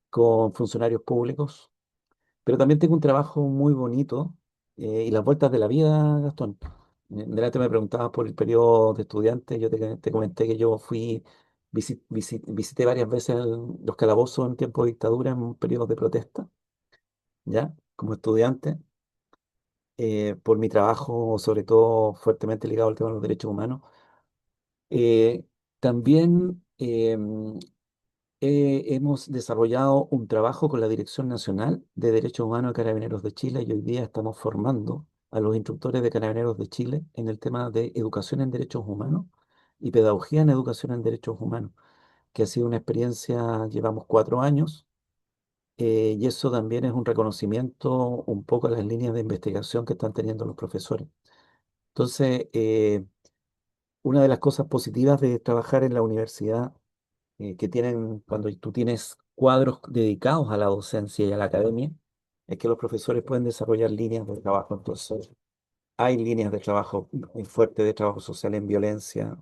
con funcionarios públicos, pero también tengo un trabajo muy bonito y las vueltas de la vida, Gastón. Delante me preguntabas por el periodo de estudiante. Yo te comenté que yo visité varias veces los calabozos en tiempo de dictadura, en periodos de protesta, ¿ya? Como estudiante, por mi trabajo, sobre todo fuertemente ligado al tema de los derechos humanos. Eh, también hemos desarrollado un trabajo con la Dirección Nacional de Derechos Humanos de Carabineros de Chile y hoy día estamos formando a los instructores de Carabineros de Chile en el tema de educación en derechos humanos y pedagogía en educación en derechos humanos, que ha sido una experiencia, llevamos 4 años, y eso también es un reconocimiento un poco a las líneas de investigación que están teniendo los profesores. Entonces, una de las cosas positivas de trabajar en la universidad que tienen, cuando tú tienes cuadros dedicados a la docencia y a la academia, es que los profesores pueden desarrollar líneas de trabajo. Entonces, hay líneas de trabajo muy fuertes de trabajo social en violencia,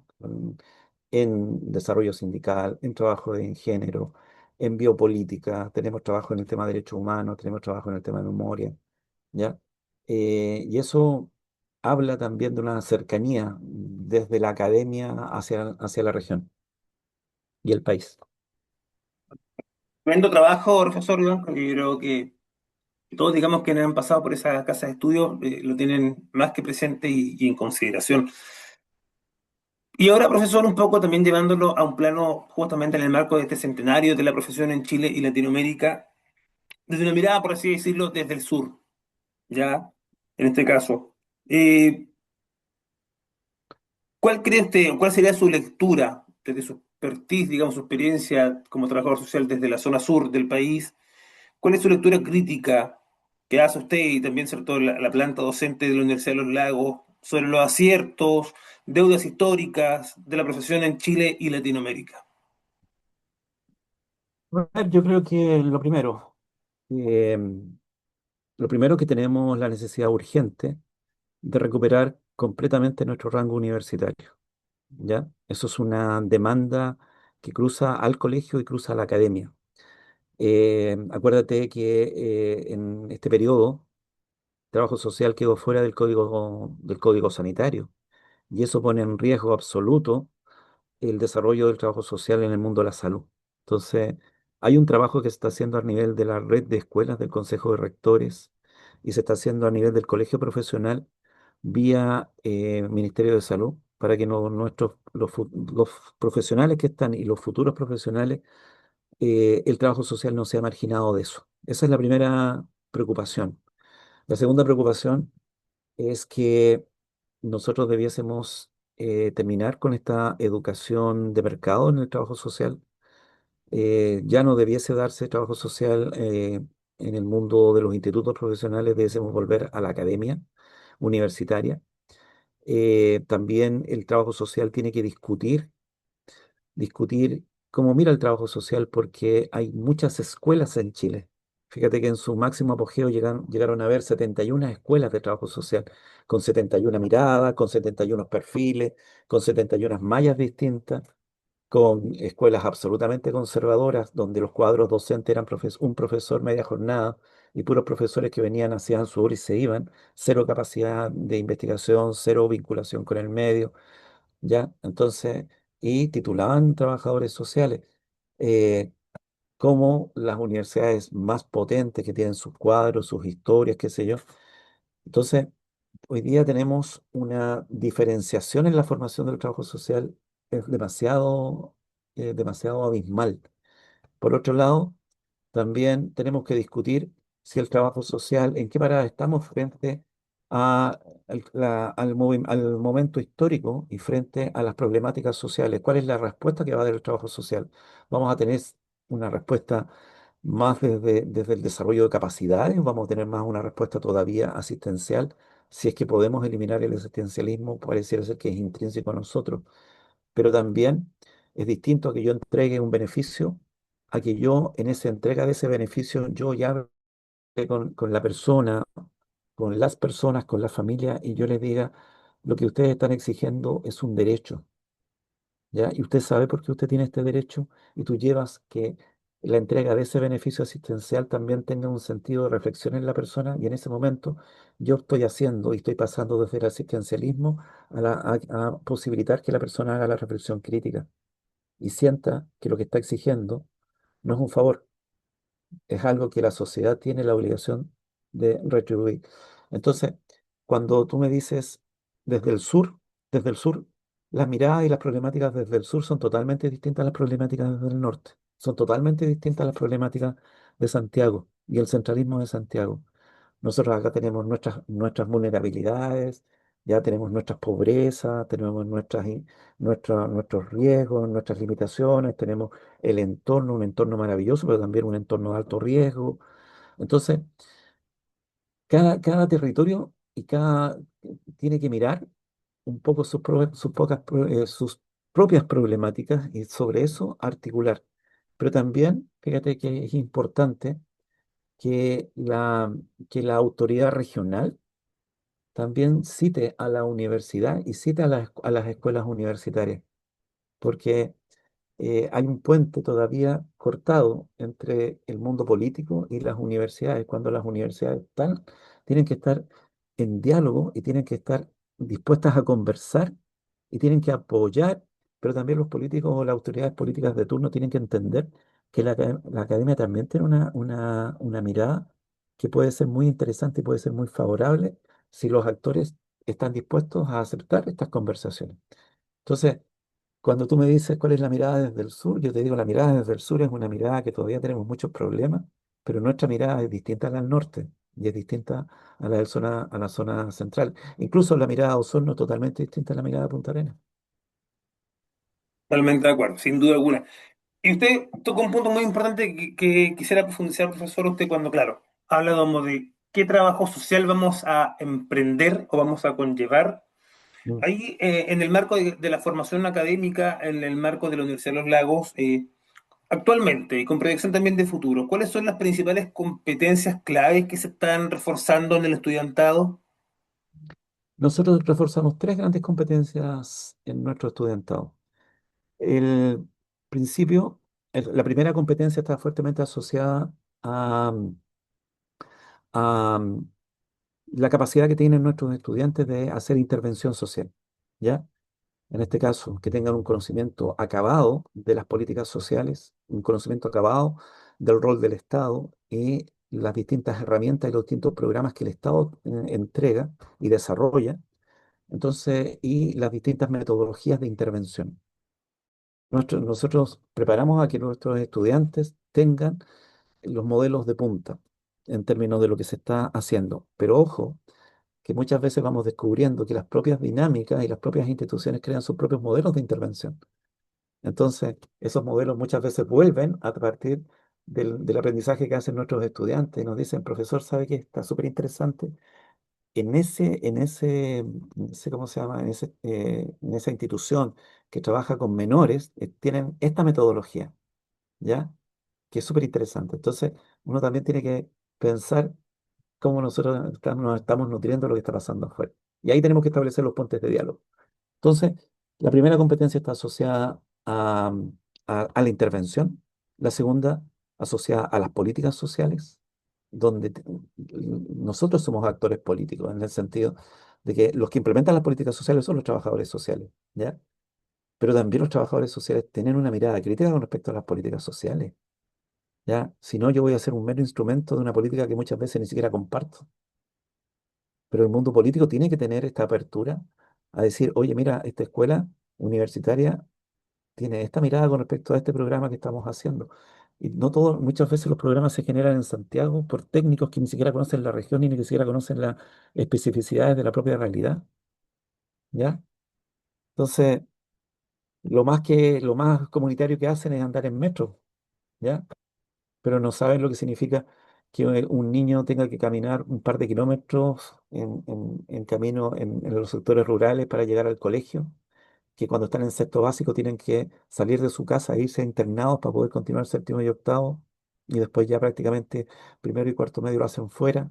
en desarrollo sindical, en trabajo en género, en biopolítica, tenemos trabajo en el tema de derechos humanos, tenemos trabajo en el tema de memoria, ¿ya? Y eso habla también de una cercanía desde la academia hacia la región y el país. Tremendo trabajo, profesor Iván, yo creo que todos, digamos, que han pasado por esa casa de estudio, lo tienen más que presente y en consideración. Y ahora, profesor, un poco también llevándolo a un plano justamente en el marco de este centenario de la profesión en Chile y Latinoamérica, desde una mirada, por así decirlo, desde el sur, ¿ya? En este caso. Eh, ¿Cuál cree usted, o cuál sería su lectura desde su expertise, digamos, su experiencia como trabajador social desde la zona sur del país? ¿Cuál es su lectura crítica que hace usted y también, sobre todo, la planta docente de la Universidad de los Lagos sobre los aciertos, deudas históricas de la profesión en Chile y Latinoamérica? A ver, yo creo que eh, lo primero que tenemos la necesidad urgente de recuperar completamente nuestro rango universitario, ¿ya? Eso es una demanda que cruza al colegio y cruza a la academia. Acuérdate que en este periodo, trabajo social quedó fuera del código sanitario y eso pone en riesgo absoluto el desarrollo del trabajo social en el mundo de la salud. Entonces, hay un trabajo que se está haciendo a nivel de la red de escuelas del Consejo de Rectores y se está haciendo a nivel del colegio profesional vía Ministerio de Salud para que los profesionales que están y los futuros profesionales, el trabajo social no sea marginado de eso. Esa es la primera preocupación. La segunda preocupación es que nosotros debiésemos terminar con esta educación de mercado en el trabajo social Ya no debiese darse trabajo social en el mundo de los institutos profesionales, debiésemos volver a la academia universitaria. También el trabajo social tiene que discutir cómo mira el trabajo social, porque hay muchas escuelas en Chile. Fíjate que en su máximo apogeo llegaron a haber 71 escuelas de trabajo social, con 71 miradas, con 71 perfiles, con 71 mallas distintas, con escuelas absolutamente conservadoras, donde los cuadros docentes eran un profesor media jornada y puros profesores que venían, hacían su hora y se iban, cero capacidad de investigación, cero vinculación con el medio, ¿ya? Entonces, y titulaban trabajadores sociales. Eh, como las universidades más potentes que tienen sus cuadros, sus historias, qué sé yo. Entonces, hoy día tenemos una diferenciación en la formación del trabajo social, es demasiado abismal. Por otro lado, también tenemos que discutir si el trabajo social, en qué parada estamos frente al momento histórico y frente a las problemáticas sociales. ¿Cuál es la respuesta que va a dar el trabajo social? ¿Vamos a tener una respuesta más desde el desarrollo de capacidades? ¿Vamos a tener más una respuesta todavía asistencial? Si es que podemos eliminar el asistencialismo, pareciera ser que es intrínseco a nosotros, pero también es distinto a que yo entregue un beneficio, a que yo en esa entrega de ese beneficio yo ya hable con la persona, con las personas, con la familia y yo les diga, lo que ustedes están exigiendo es un derecho, ¿ya? Y usted sabe por qué usted tiene este derecho y tú llevas que la entrega de ese beneficio asistencial también tenga un sentido de reflexión en la persona y en ese momento yo estoy haciendo y estoy pasando desde el asistencialismo a posibilitar que la persona haga la reflexión crítica y sienta que lo que está exigiendo no es un favor, es algo que la sociedad tiene la obligación de retribuir. Entonces, cuando tú me dices desde el sur, desde el sur, las miradas y las problemáticas desde el sur son totalmente distintas a las problemáticas desde el norte, son totalmente distintas a las problemáticas de Santiago y el centralismo de Santiago. Nosotros acá tenemos nuestras vulnerabilidades, ya tenemos nuestras pobrezas, tenemos nuestros riesgos, nuestras limitaciones, tenemos el entorno, un entorno maravilloso, pero también un entorno de alto riesgo. Entonces, cada territorio tiene que mirar un poco sus propias problemáticas y sobre eso articular. Pero también, fíjate que es importante que que la autoridad regional también cite a la universidad y cite a las escuelas universitarias, porque hay un puente todavía cortado entre el mundo político y las universidades, cuando las universidades tienen que estar en diálogo y tienen que estar dispuestas a conversar y tienen que apoyar, pero también los políticos o las autoridades políticas de turno tienen que entender que la academia también tiene una mirada que puede ser muy interesante y puede ser muy favorable si los actores están dispuestos a aceptar estas conversaciones. Entonces, cuando tú me dices cuál es la mirada desde el sur, yo te digo, la mirada desde el sur es una mirada que todavía tenemos muchos problemas, pero nuestra mirada es distinta a la del norte y es distinta a la zona central. Incluso la mirada a Osorno es totalmente distinta a la mirada a Punta Arenas. Totalmente de acuerdo, sin duda alguna. Y usted tocó un punto muy importante que quisiera profundizar, profesor, usted cuando, claro, habla como de qué trabajo social vamos a emprender o vamos a conllevar. Mm. Ahí, en el marco de la formación académica, en el marco de la Universidad de los Lagos, actualmente y con proyección también de futuro, ¿cuáles son las principales competencias claves que se están reforzando en el estudiantado? Nosotros reforzamos tres grandes competencias en nuestro estudiantado. El principio, la primera competencia está fuertemente asociada a la capacidad que tienen nuestros estudiantes de hacer intervención social, ¿ya? En este caso, que tengan un conocimiento acabado de las políticas sociales, un conocimiento acabado del rol del Estado y las distintas herramientas y los distintos programas que el Estado entrega y desarrolla, entonces, y las distintas metodologías de intervención. Nosotros preparamos a que nuestros estudiantes tengan los modelos de punta en términos de lo que se está haciendo. Pero ojo, que muchas veces vamos descubriendo que las propias dinámicas y las propias instituciones crean sus propios modelos de intervención. Entonces, esos modelos muchas veces vuelven a partir del aprendizaje que hacen nuestros estudiantes y nos dicen, profesor, ¿sabe qué? Está súper interesante. ¿Cómo se llama? En esa institución que trabaja con menores, tienen esta metodología, ¿ya? Que es súper interesante. Entonces, uno también tiene que pensar cómo nosotros nos estamos nutriendo de lo que está pasando afuera. Y ahí tenemos que establecer los puentes de diálogo. Entonces, la primera competencia está asociada a la intervención, la segunda asociada a las políticas sociales, donde nosotros somos actores políticos, en el sentido de que los que implementan las políticas sociales son los trabajadores sociales, ¿ya? Pero también los trabajadores sociales tienen una mirada crítica con respecto a las políticas sociales, ¿ya? Si no, yo voy a ser un mero instrumento de una política que muchas veces ni siquiera comparto. Pero el mundo político tiene que tener esta apertura a decir, oye, mira, esta escuela universitaria tiene esta mirada con respecto a este programa que estamos haciendo. Y no todo, muchas veces los programas se generan en Santiago por técnicos que ni siquiera conocen la región ni siquiera conocen las especificidades de la propia realidad, ¿ya? Entonces, lo más comunitario que hacen es andar en metro, ¿ya? Pero no saben lo que significa que un niño tenga que caminar un par de kilómetros en camino en los sectores rurales para llegar al colegio, que cuando están en sexto básico tienen que salir de su casa e irse internados para poder continuar séptimo y octavo, y después ya prácticamente primero y cuarto medio lo hacen fuera,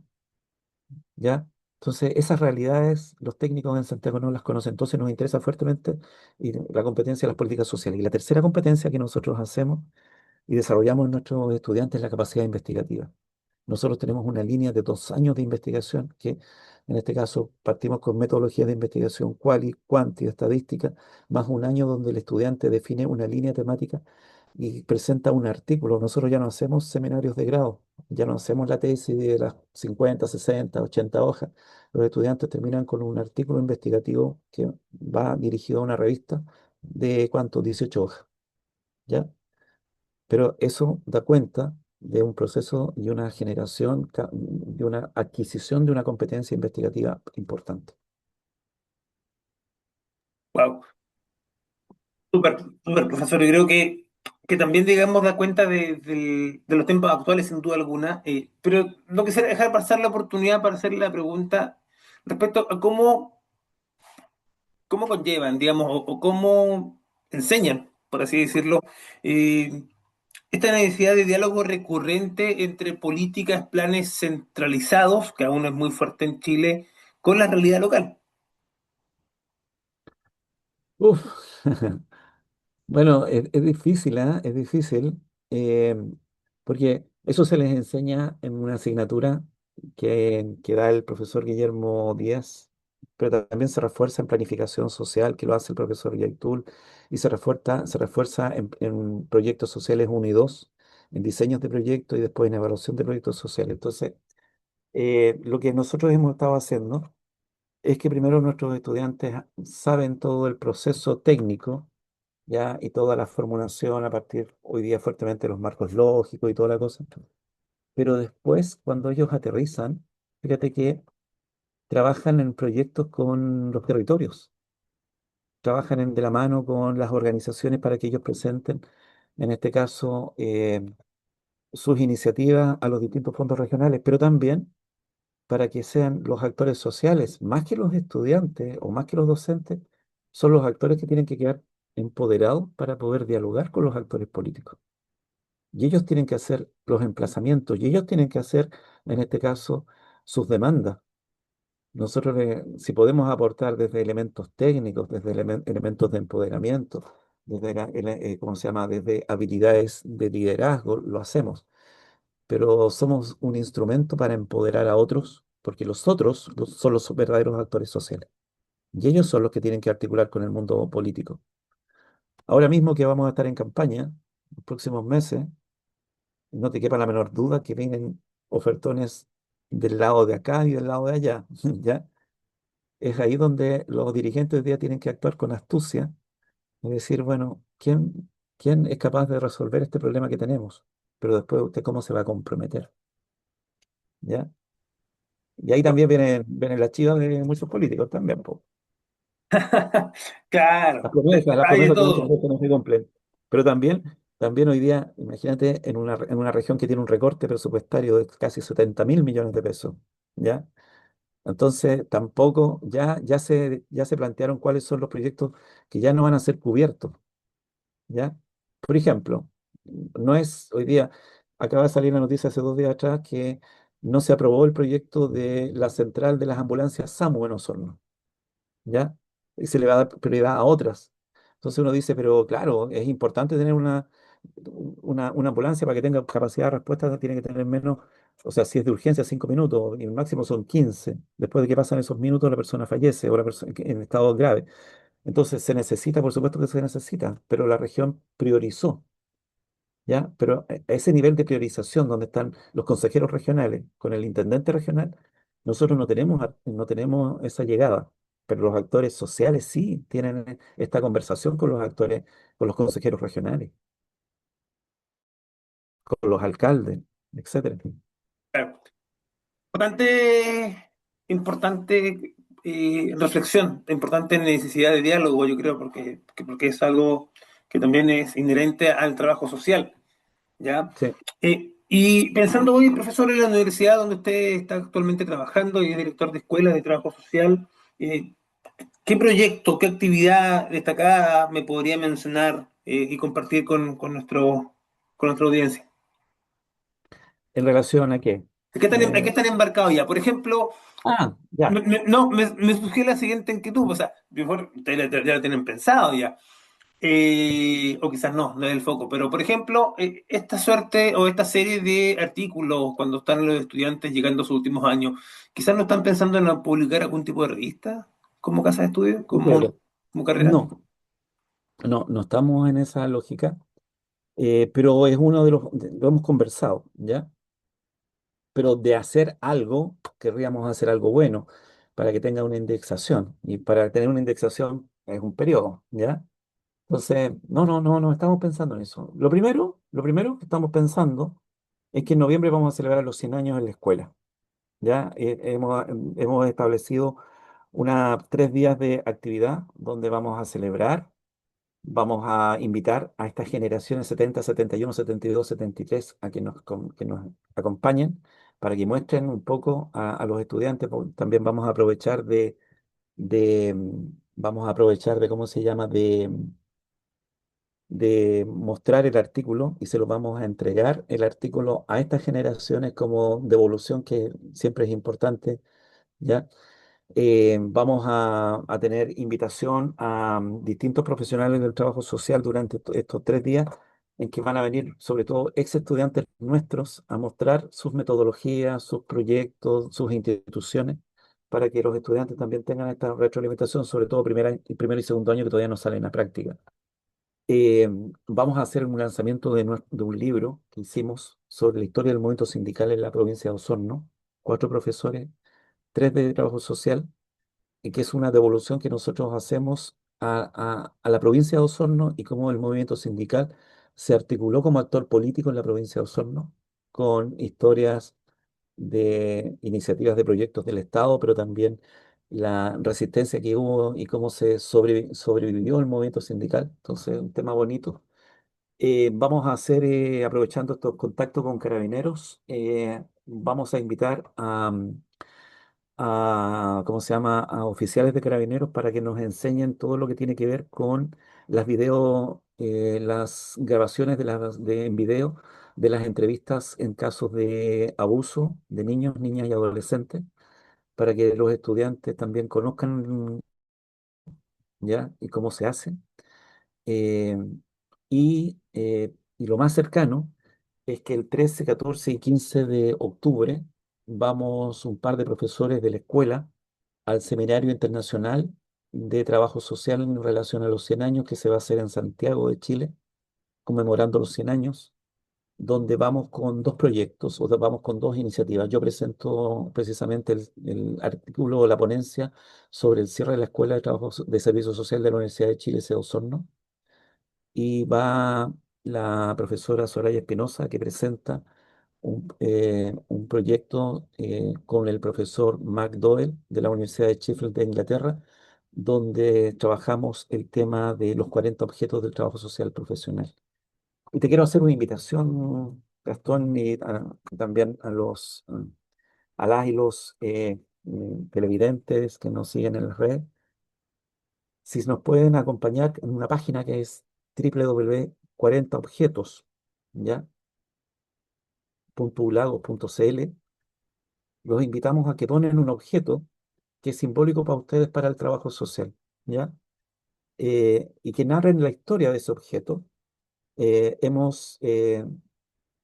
¿ya? Entonces, esas realidades los técnicos en Santiago no las conocen, entonces nos interesa fuertemente la competencia de las políticas sociales. Y la tercera competencia que nosotros hacemos y desarrollamos en nuestros estudiantes la capacidad investigativa. Nosotros tenemos una línea de 2 años de investigación que, en este caso, partimos con metodologías de investigación quali, cuanti, estadística, más un año donde el estudiante define una línea temática y presenta un artículo. Nosotros ya no hacemos seminarios de grado, ya no hacemos la tesis de las 50, 60, 80 hojas. Los estudiantes terminan con un artículo investigativo que va dirigido a una revista de, ¿cuánto? 18 hojas, ¿ya? Pero eso da cuenta de un proceso y una generación, de una adquisición de una competencia investigativa importante. Wow, súper, súper, profesor. Yo creo que también, digamos, da cuenta de los tiempos actuales, sin duda alguna. Pero no quisiera dejar pasar la oportunidad para hacerle la pregunta respecto a cómo conllevan, digamos, o cómo enseñan, por así decirlo, eh, esta necesidad de diálogo recurrente entre políticas, planes centralizados, que aún es muy fuerte en Chile, con la realidad local. Uf. Bueno, es difícil, ¿ah? Es difícil, eh, porque eso se les enseña en una asignatura que da el profesor Guillermo Díaz, pero también se refuerza en planificación social, que lo hace el profesor Yaitul, y se refuerza en proyectos sociales uno y 2, en diseños de proyectos y después en evaluación de proyectos sociales. Entonces, lo que nosotros hemos estado haciendo es que primero nuestros estudiantes saben todo el proceso técnico, ¿ya? Y toda la formulación a partir hoy día fuertemente de los marcos lógicos y toda la cosa. Pero después, cuando ellos aterrizan, fíjate que trabajan en proyectos con los territorios, trabajan de la mano con las organizaciones para que ellos presenten, en este caso, sus iniciativas a los distintos fondos regionales, pero también para que sean los actores sociales, más que los estudiantes o más que los docentes, son los actores que tienen que quedar empoderados para poder dialogar con los actores políticos. Y ellos tienen que hacer los emplazamientos y ellos tienen que hacer, en este caso, sus demandas. Nosotros, si podemos aportar desde elementos técnicos, desde elementos de empoderamiento, desde, ¿cómo se llama? Desde habilidades de liderazgo, lo hacemos. Pero somos un instrumento para empoderar a otros, porque los otros son los verdaderos actores sociales. Y ellos son los que tienen que articular con el mundo político. Ahora mismo que vamos a estar en campaña, los próximos meses, no te quepa la menor duda que vienen ofertones del lado de acá y del lado de allá, ¿ya? Es ahí donde los dirigentes hoy día tienen que actuar con astucia y decir, bueno, ¿quién es capaz de resolver este problema que tenemos? Pero después usted cómo se va a comprometer, ¿ya? Y ahí también vienen las chivas de muchos políticos también, po. Claro, Las hay de promesas que muchas todo. veces no se cumplen. Pero también hoy día, imagínate, en una región que tiene un recorte presupuestario de casi 70.000 millones de pesos, ¿ya? Entonces, tampoco, ya se plantearon cuáles son los proyectos que ya no van a ser cubiertos, ¿ya? Por ejemplo, no es hoy día, acaba de salir la noticia hace 2 días atrás que no se aprobó el proyecto de la central de las ambulancias SAMU en Osorno, ¿ya? Y se le va a dar prioridad a otras. Entonces uno dice, pero claro, es importante tener una ambulancia para que tenga capacidad de respuesta, tiene que tener menos, o sea, si es de urgencia, 5 minutos, y el máximo son 15. Después de que pasan esos minutos, la persona fallece o la persona en estado grave. Entonces se necesita, por supuesto que se necesita, pero la región priorizó. ¿Ya? Pero a ese nivel de priorización donde están los consejeros regionales con el intendente regional, nosotros no tenemos esa llegada, pero los actores sociales sí tienen esta conversación con los actores, con los consejeros regionales, con los alcaldes, etcétera. Claro. Importante, importante reflexión, importante necesidad de diálogo, yo creo, porque es algo que también es inherente al trabajo social, ¿ya? Sí. Y pensando hoy, profesor, en la universidad donde usted está actualmente trabajando y es director de escuela de trabajo social, eh, ¿qué proyecto, qué actividad destacada me podría mencionar y compartir con nuestra audiencia? ¿En relación a qué? ¿En qué Eh, están embarcados ya? Por ejemplo, ya. no, me surgió la siguiente inquietud, o sea, mejor ustedes ya lo tienen pensado ya. O quizás no, no es el foco, pero por ejemplo, esta suerte o esta serie de artículos cuando están los estudiantes llegando a sus últimos años, quizás no están pensando en publicar algún tipo de revista como casa de estudio, Pero como carrera. no, no estamos en esa lógica, pero es uno de lo hemos conversado, ¿ya? Pero de hacer algo, querríamos hacer algo bueno para que tenga una indexación. Y para tener una indexación es un periodo, ¿ya? Entonces, no estamos pensando en eso. Lo primero que estamos pensando es que en noviembre vamos a celebrar los 100 años en la escuela, ¿ya? Hemos establecido 3 días de actividad donde vamos a celebrar. Vamos a invitar a estas generaciones 70, 71, 72, 73 a que nos acompañen para que muestren un poco a los estudiantes. También vamos a aprovechar vamos a aprovechar de, ¿cómo se llama? De mostrar el artículo y se lo vamos a entregar el artículo a estas generaciones como devolución que siempre es importante, ¿ya? Vamos a tener invitación a distintos profesionales del trabajo social durante estos 3 días, en que van a venir sobre todo ex estudiantes nuestros a mostrar sus metodologías, sus proyectos, sus instituciones, para que los estudiantes también tengan esta retroalimentación, sobre todo primero y segundo año que todavía no salen a práctica. Eh, Vamos a hacer un lanzamiento de un libro que hicimos sobre la historia del movimiento sindical en la provincia de Osorno, 4 profesores, 3 de trabajo social y que es una devolución que nosotros hacemos a la provincia de Osorno y cómo el movimiento sindical se articuló como actor político en la provincia de Osorno, con historias de iniciativas de proyectos del Estado, pero también la resistencia que hubo y cómo se sobrevivió el movimiento sindical. Entonces, un tema bonito. Vamos a hacer, aprovechando estos contactos con carabineros, vamos a invitar ¿cómo se llama? A oficiales de carabineros para que nos enseñen todo lo que tiene que ver con las grabaciones en video de las entrevistas en casos de abuso de niños, niñas y adolescentes, para que los estudiantes también conozcan ya y cómo se hace. Eh, y lo más cercano es que el 13, 14 y 15 de octubre vamos un par de profesores de la escuela al Seminario Internacional de Trabajo Social en relación a los 100 años que se va a hacer en Santiago de Chile, conmemorando los 100 años, donde vamos con 2 proyectos, o sea, vamos con 2 iniciativas. Yo presento precisamente el artículo o la ponencia sobre el cierre de la Escuela de Trabajo de Servicio Social de la Universidad de Chile, C. Osorno, y va la profesora Soraya Espinosa que presenta un proyecto con el profesor Mark Doyle de la Universidad de Sheffield de Inglaterra, donde trabajamos el tema de los 40 objetos del trabajo social profesional. Y te quiero hacer una invitación, Gastón, y también a las y los televidentes que nos siguen en la red, si nos pueden acompañar en una página que es www.40objetos, ¿ya? .ulago.cl. Los invitamos a que ponen un objeto que es simbólico para ustedes para el trabajo social, ¿ya? Y que narren la historia de ese objeto. Hemos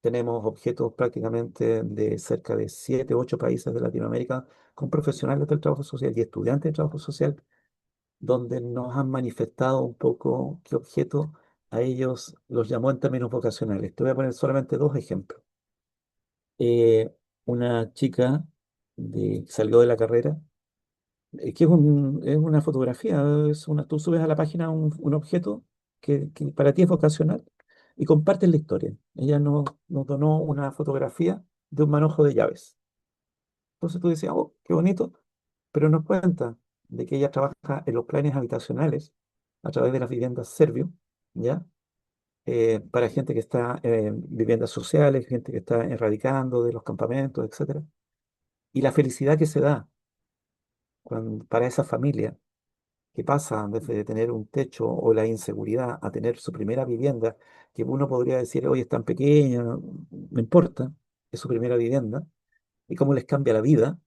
Tenemos objetos prácticamente de cerca de 7 u 8 países de Latinoamérica con profesionales del trabajo social y estudiantes del trabajo social, donde nos han manifestado un poco qué objeto a ellos los llamó en términos vocacionales. Te voy a poner solamente dos ejemplos. Una chica que salió de la carrera, que es una fotografía, tú subes a la página un objeto que para ti es vocacional y compartes la historia. Ella nos donó una fotografía de un manojo de llaves. Entonces tú decías, oh, qué bonito, pero nos cuenta de que ella trabaja en los planes habitacionales a través de las viviendas Servio, ¿ya? Para gente que está en viviendas sociales, gente que está erradicando de los campamentos, etcétera. Y la felicidad que se da para esa familia que pasa desde tener un techo o la inseguridad a tener su primera vivienda, que uno podría decir, hoy es tan pequeña, no importa, es su primera vivienda, y cómo les cambia la vida,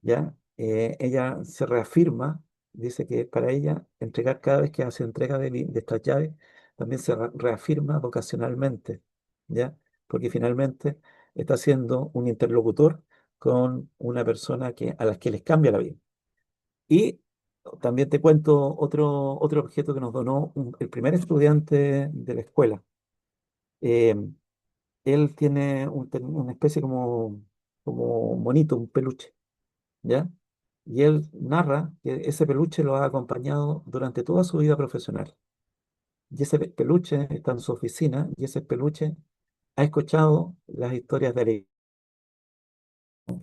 ¿ya? Ella se reafirma, dice que para ella entregar cada vez que hace entrega de estas llaves, también se reafirma vocacionalmente, ¿ya? Porque finalmente está siendo un interlocutor con una persona a las que les cambia la vida. Y también te cuento otro objeto que nos donó el primer estudiante de la escuela. Eh, Él tiene una especie como monito, un peluche, ¿ya? Y él narra que ese peluche lo ha acompañado durante toda su vida profesional. Y ese peluche está en su oficina y ese peluche ha escuchado las historias de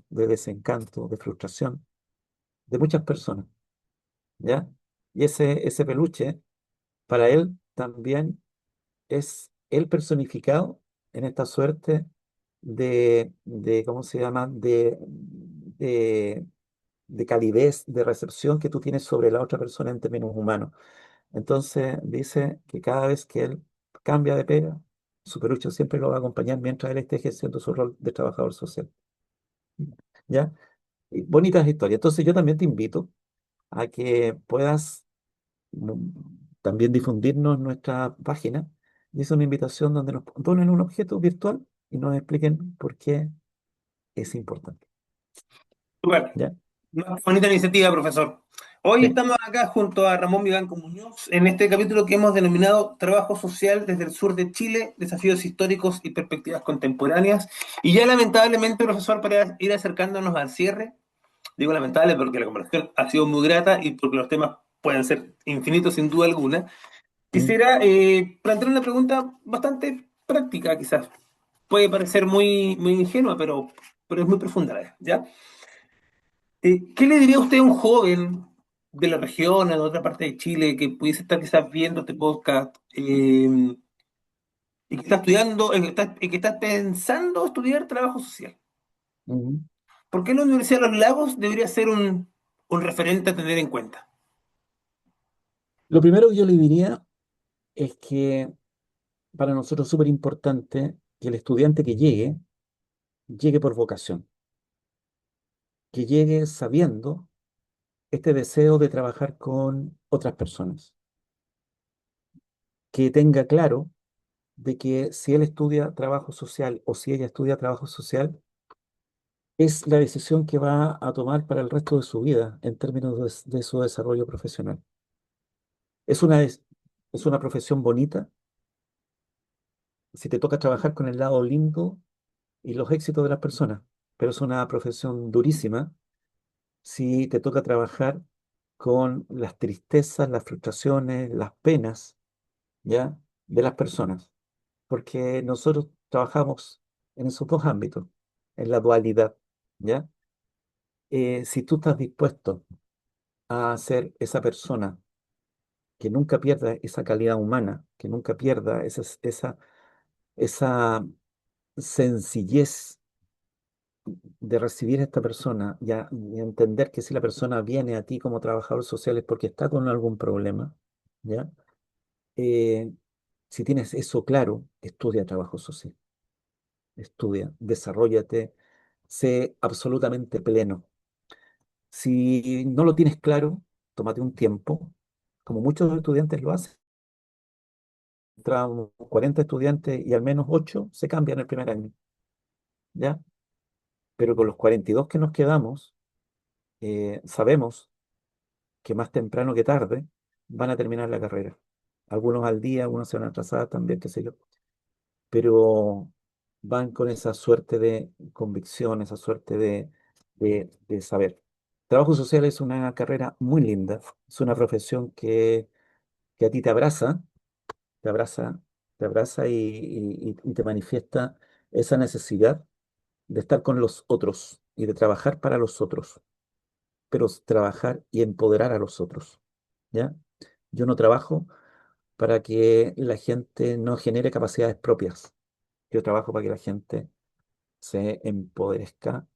desencanto, de frustración de muchas personas, ¿ya? Y ese peluche, para él también es el personificado en esta suerte ¿cómo se llama? De calidez, de recepción que tú tienes sobre la otra persona en términos humanos. Entonces dice que cada vez que él cambia de pega, su peluche siempre lo va a acompañar mientras él esté ejerciendo su rol de trabajador social. ¿Ya? Y bonitas historias. Entonces yo también te invito a que puedas mm, también difundirnos nuestra página. Y es una invitación donde nos donen un objeto virtual y nos expliquen por qué es importante. Bueno, ¿Ya? una bonita iniciativa, profesor. Hoy Sí. estamos acá junto a Ramón Vivanco Muñoz en este capítulo que hemos denominado Trabajo Social desde el sur de Chile, desafíos históricos y perspectivas contemporáneas. Y ya lamentablemente, profesor, para ir acercándonos al cierre, digo lamentable porque la conversación ha sido muy grata y porque los temas pueden ser infinitos sin duda alguna, Mm, quisiera plantear una pregunta bastante práctica, quizás. Puede parecer muy ingenua, pero es muy profunda, ¿ya? ¿Qué le diría usted a un joven de la región, de otra parte de Chile, que pudiese estar quizás viendo este podcast y que está estudiando, y que está pensando estudiar trabajo social? mm. ¿Por qué la Universidad de Los Lagos debería ser un referente a tener en cuenta? Lo primero que yo le diría es que para nosotros es súper importante que el estudiante que llegue por vocación, que llegue sabiendo este deseo de trabajar con otras personas, que tenga claro de que si él estudia trabajo social o si ella estudia trabajo social, es la decisión que va a tomar para el resto de su vida en términos de su desarrollo profesional. Es una, es, es una profesión bonita si te toca trabajar con el lado lindo y los éxitos de las personas, pero es una profesión durísima si te toca trabajar con las tristezas, las frustraciones, las penas, ¿ya? De las personas, porque nosotros trabajamos en esos dos ámbitos, en la dualidad, ¿ya? Si tú estás dispuesto a ser esa persona que nunca pierda esa calidad humana, que nunca pierda esa sencillez de recibir a esta persona y entender que si la persona viene a ti como trabajador social es porque está con algún problema, ¿ya? Eh, si tienes eso claro, estudia trabajo social, estudia, desarróllate, sé absolutamente pleno. Si no lo tienes claro, tómate un tiempo, como muchos estudiantes lo hacen. Entran 40 estudiantes y al menos 8 se cambian el primer año, ¿ya? Pero con los 42 que nos quedamos, sabemos que más temprano que tarde van a terminar la carrera. Algunos al día, algunos se van a atrasar también, qué sé yo, pero van con esa suerte de convicción, esa suerte de saber. Trabajo social es una carrera muy linda, es una profesión que a ti te abraza, te abraza y te manifiesta esa necesidad de estar con los otros y de trabajar para los otros, pero trabajar y empoderar a los otros, ¿ya? Yo no trabajo para que la gente no genere capacidades propias. Yo trabajo para que la gente se empoderezca,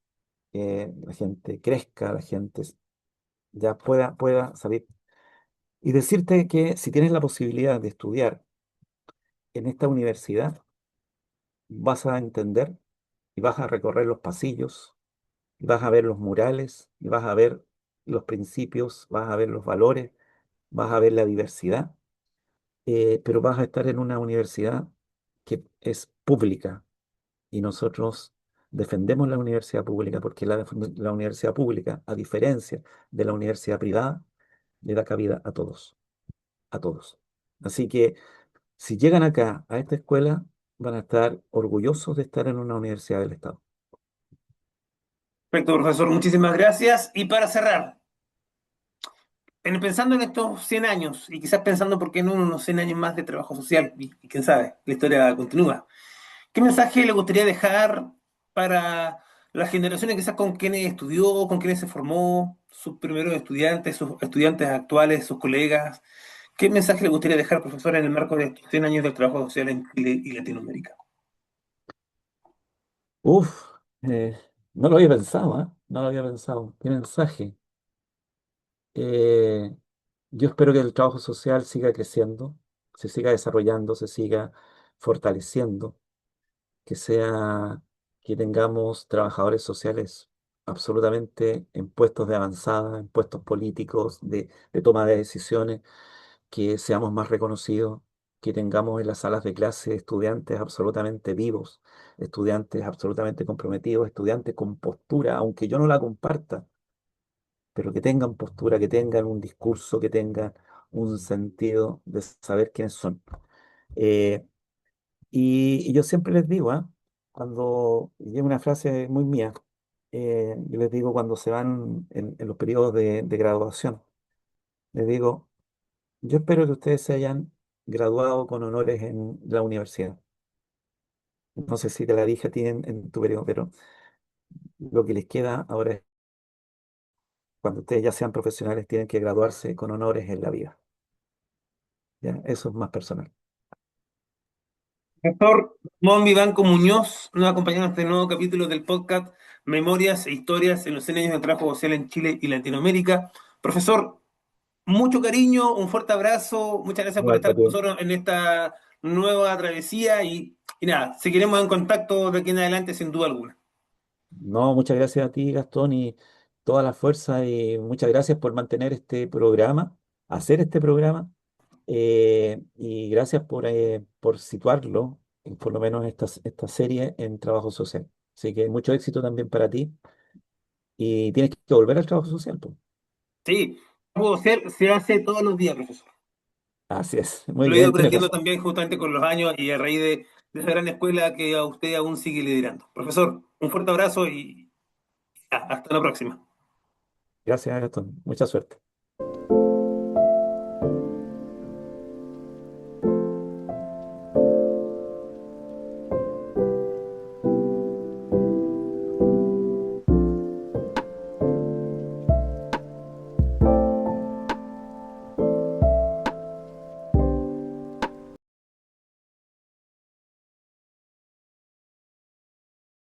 la gente crezca, la gente ya pueda salir. Y decirte que si tienes la posibilidad de estudiar en esta universidad, vas a entender y vas a recorrer los pasillos, y vas a ver los murales, y vas a ver los principios, vas a ver los valores, vas a ver la diversidad, pero vas a estar en una universidad que es pública y nosotros defendemos la universidad pública porque la universidad pública, a diferencia de la universidad privada, le da cabida a todos, a todos. Así que si llegan acá a esta escuela, van a estar orgullosos de estar en una universidad del Estado. Perfecto, profesor, muchísimas gracias. Y para cerrar, pensando en estos 100 años, y quizás pensando por qué no en unos 100 años más de trabajo social, y quién sabe, la historia continúa, ¿qué mensaje le gustaría dejar para las generaciones quizás con quienes estudió, con quienes se formó, sus primeros estudiantes, sus estudiantes actuales, sus colegas? ¿Qué mensaje le gustaría dejar, profesor, en el marco de estos 100 años del trabajo social en Chile y Latinoamérica? Uf, no lo había pensado, ¿eh? No lo había pensado. ¿Qué mensaje? Eh, yo espero que el trabajo social siga creciendo, se siga desarrollando, se siga fortaleciendo, que sea, que tengamos trabajadores sociales absolutamente en puestos de avanzada, en puestos políticos, de toma de decisiones, que seamos más reconocidos, que tengamos en las salas de clase estudiantes absolutamente vivos, estudiantes absolutamente comprometidos, estudiantes con postura, aunque yo no la comparta, pero que tengan postura, que tengan un discurso, que tengan un sentido de saber quiénes son. Eh, y yo siempre les digo, y es una frase muy mía, yo les digo cuando se van en los periodos de graduación, les digo, yo espero que ustedes se hayan graduado con honores en la universidad. No sé si te la dije a ti en tu periodo, pero lo que les queda ahora es, cuando ustedes ya sean profesionales, tienen que graduarse con honores en la vida. ¿Ya? Eso es más personal. Doctor Mon Vivanco Muñoz nos acompaña en este nuevo capítulo del podcast Memorias e Historias en los 100 años de trabajo social en Chile y Latinoamérica. Profesor, mucho cariño, un fuerte abrazo, muchas gracias por Igual estar para con ti. nosotros en esta nueva travesía y nada, seguiremos en contacto de aquí en adelante sin duda alguna. No, muchas gracias a ti, Gastón, y toda la fuerza, y muchas gracias por mantener este programa, hacer este programa, y gracias por situarlo, por lo menos esta serie en trabajo social. Así que mucho éxito también para ti, y tienes que volver al trabajo social, pues. Sí, trabajo social se hace todos los días, profesor. Así es, muy Lo he ido bien, tienes aprendiendo razón. también justamente con los años y a raíz de esa gran escuela que a usted aún sigue liderando. Profesor, un fuerte abrazo y hasta la próxima. Gracias, Gastón, mucha suerte.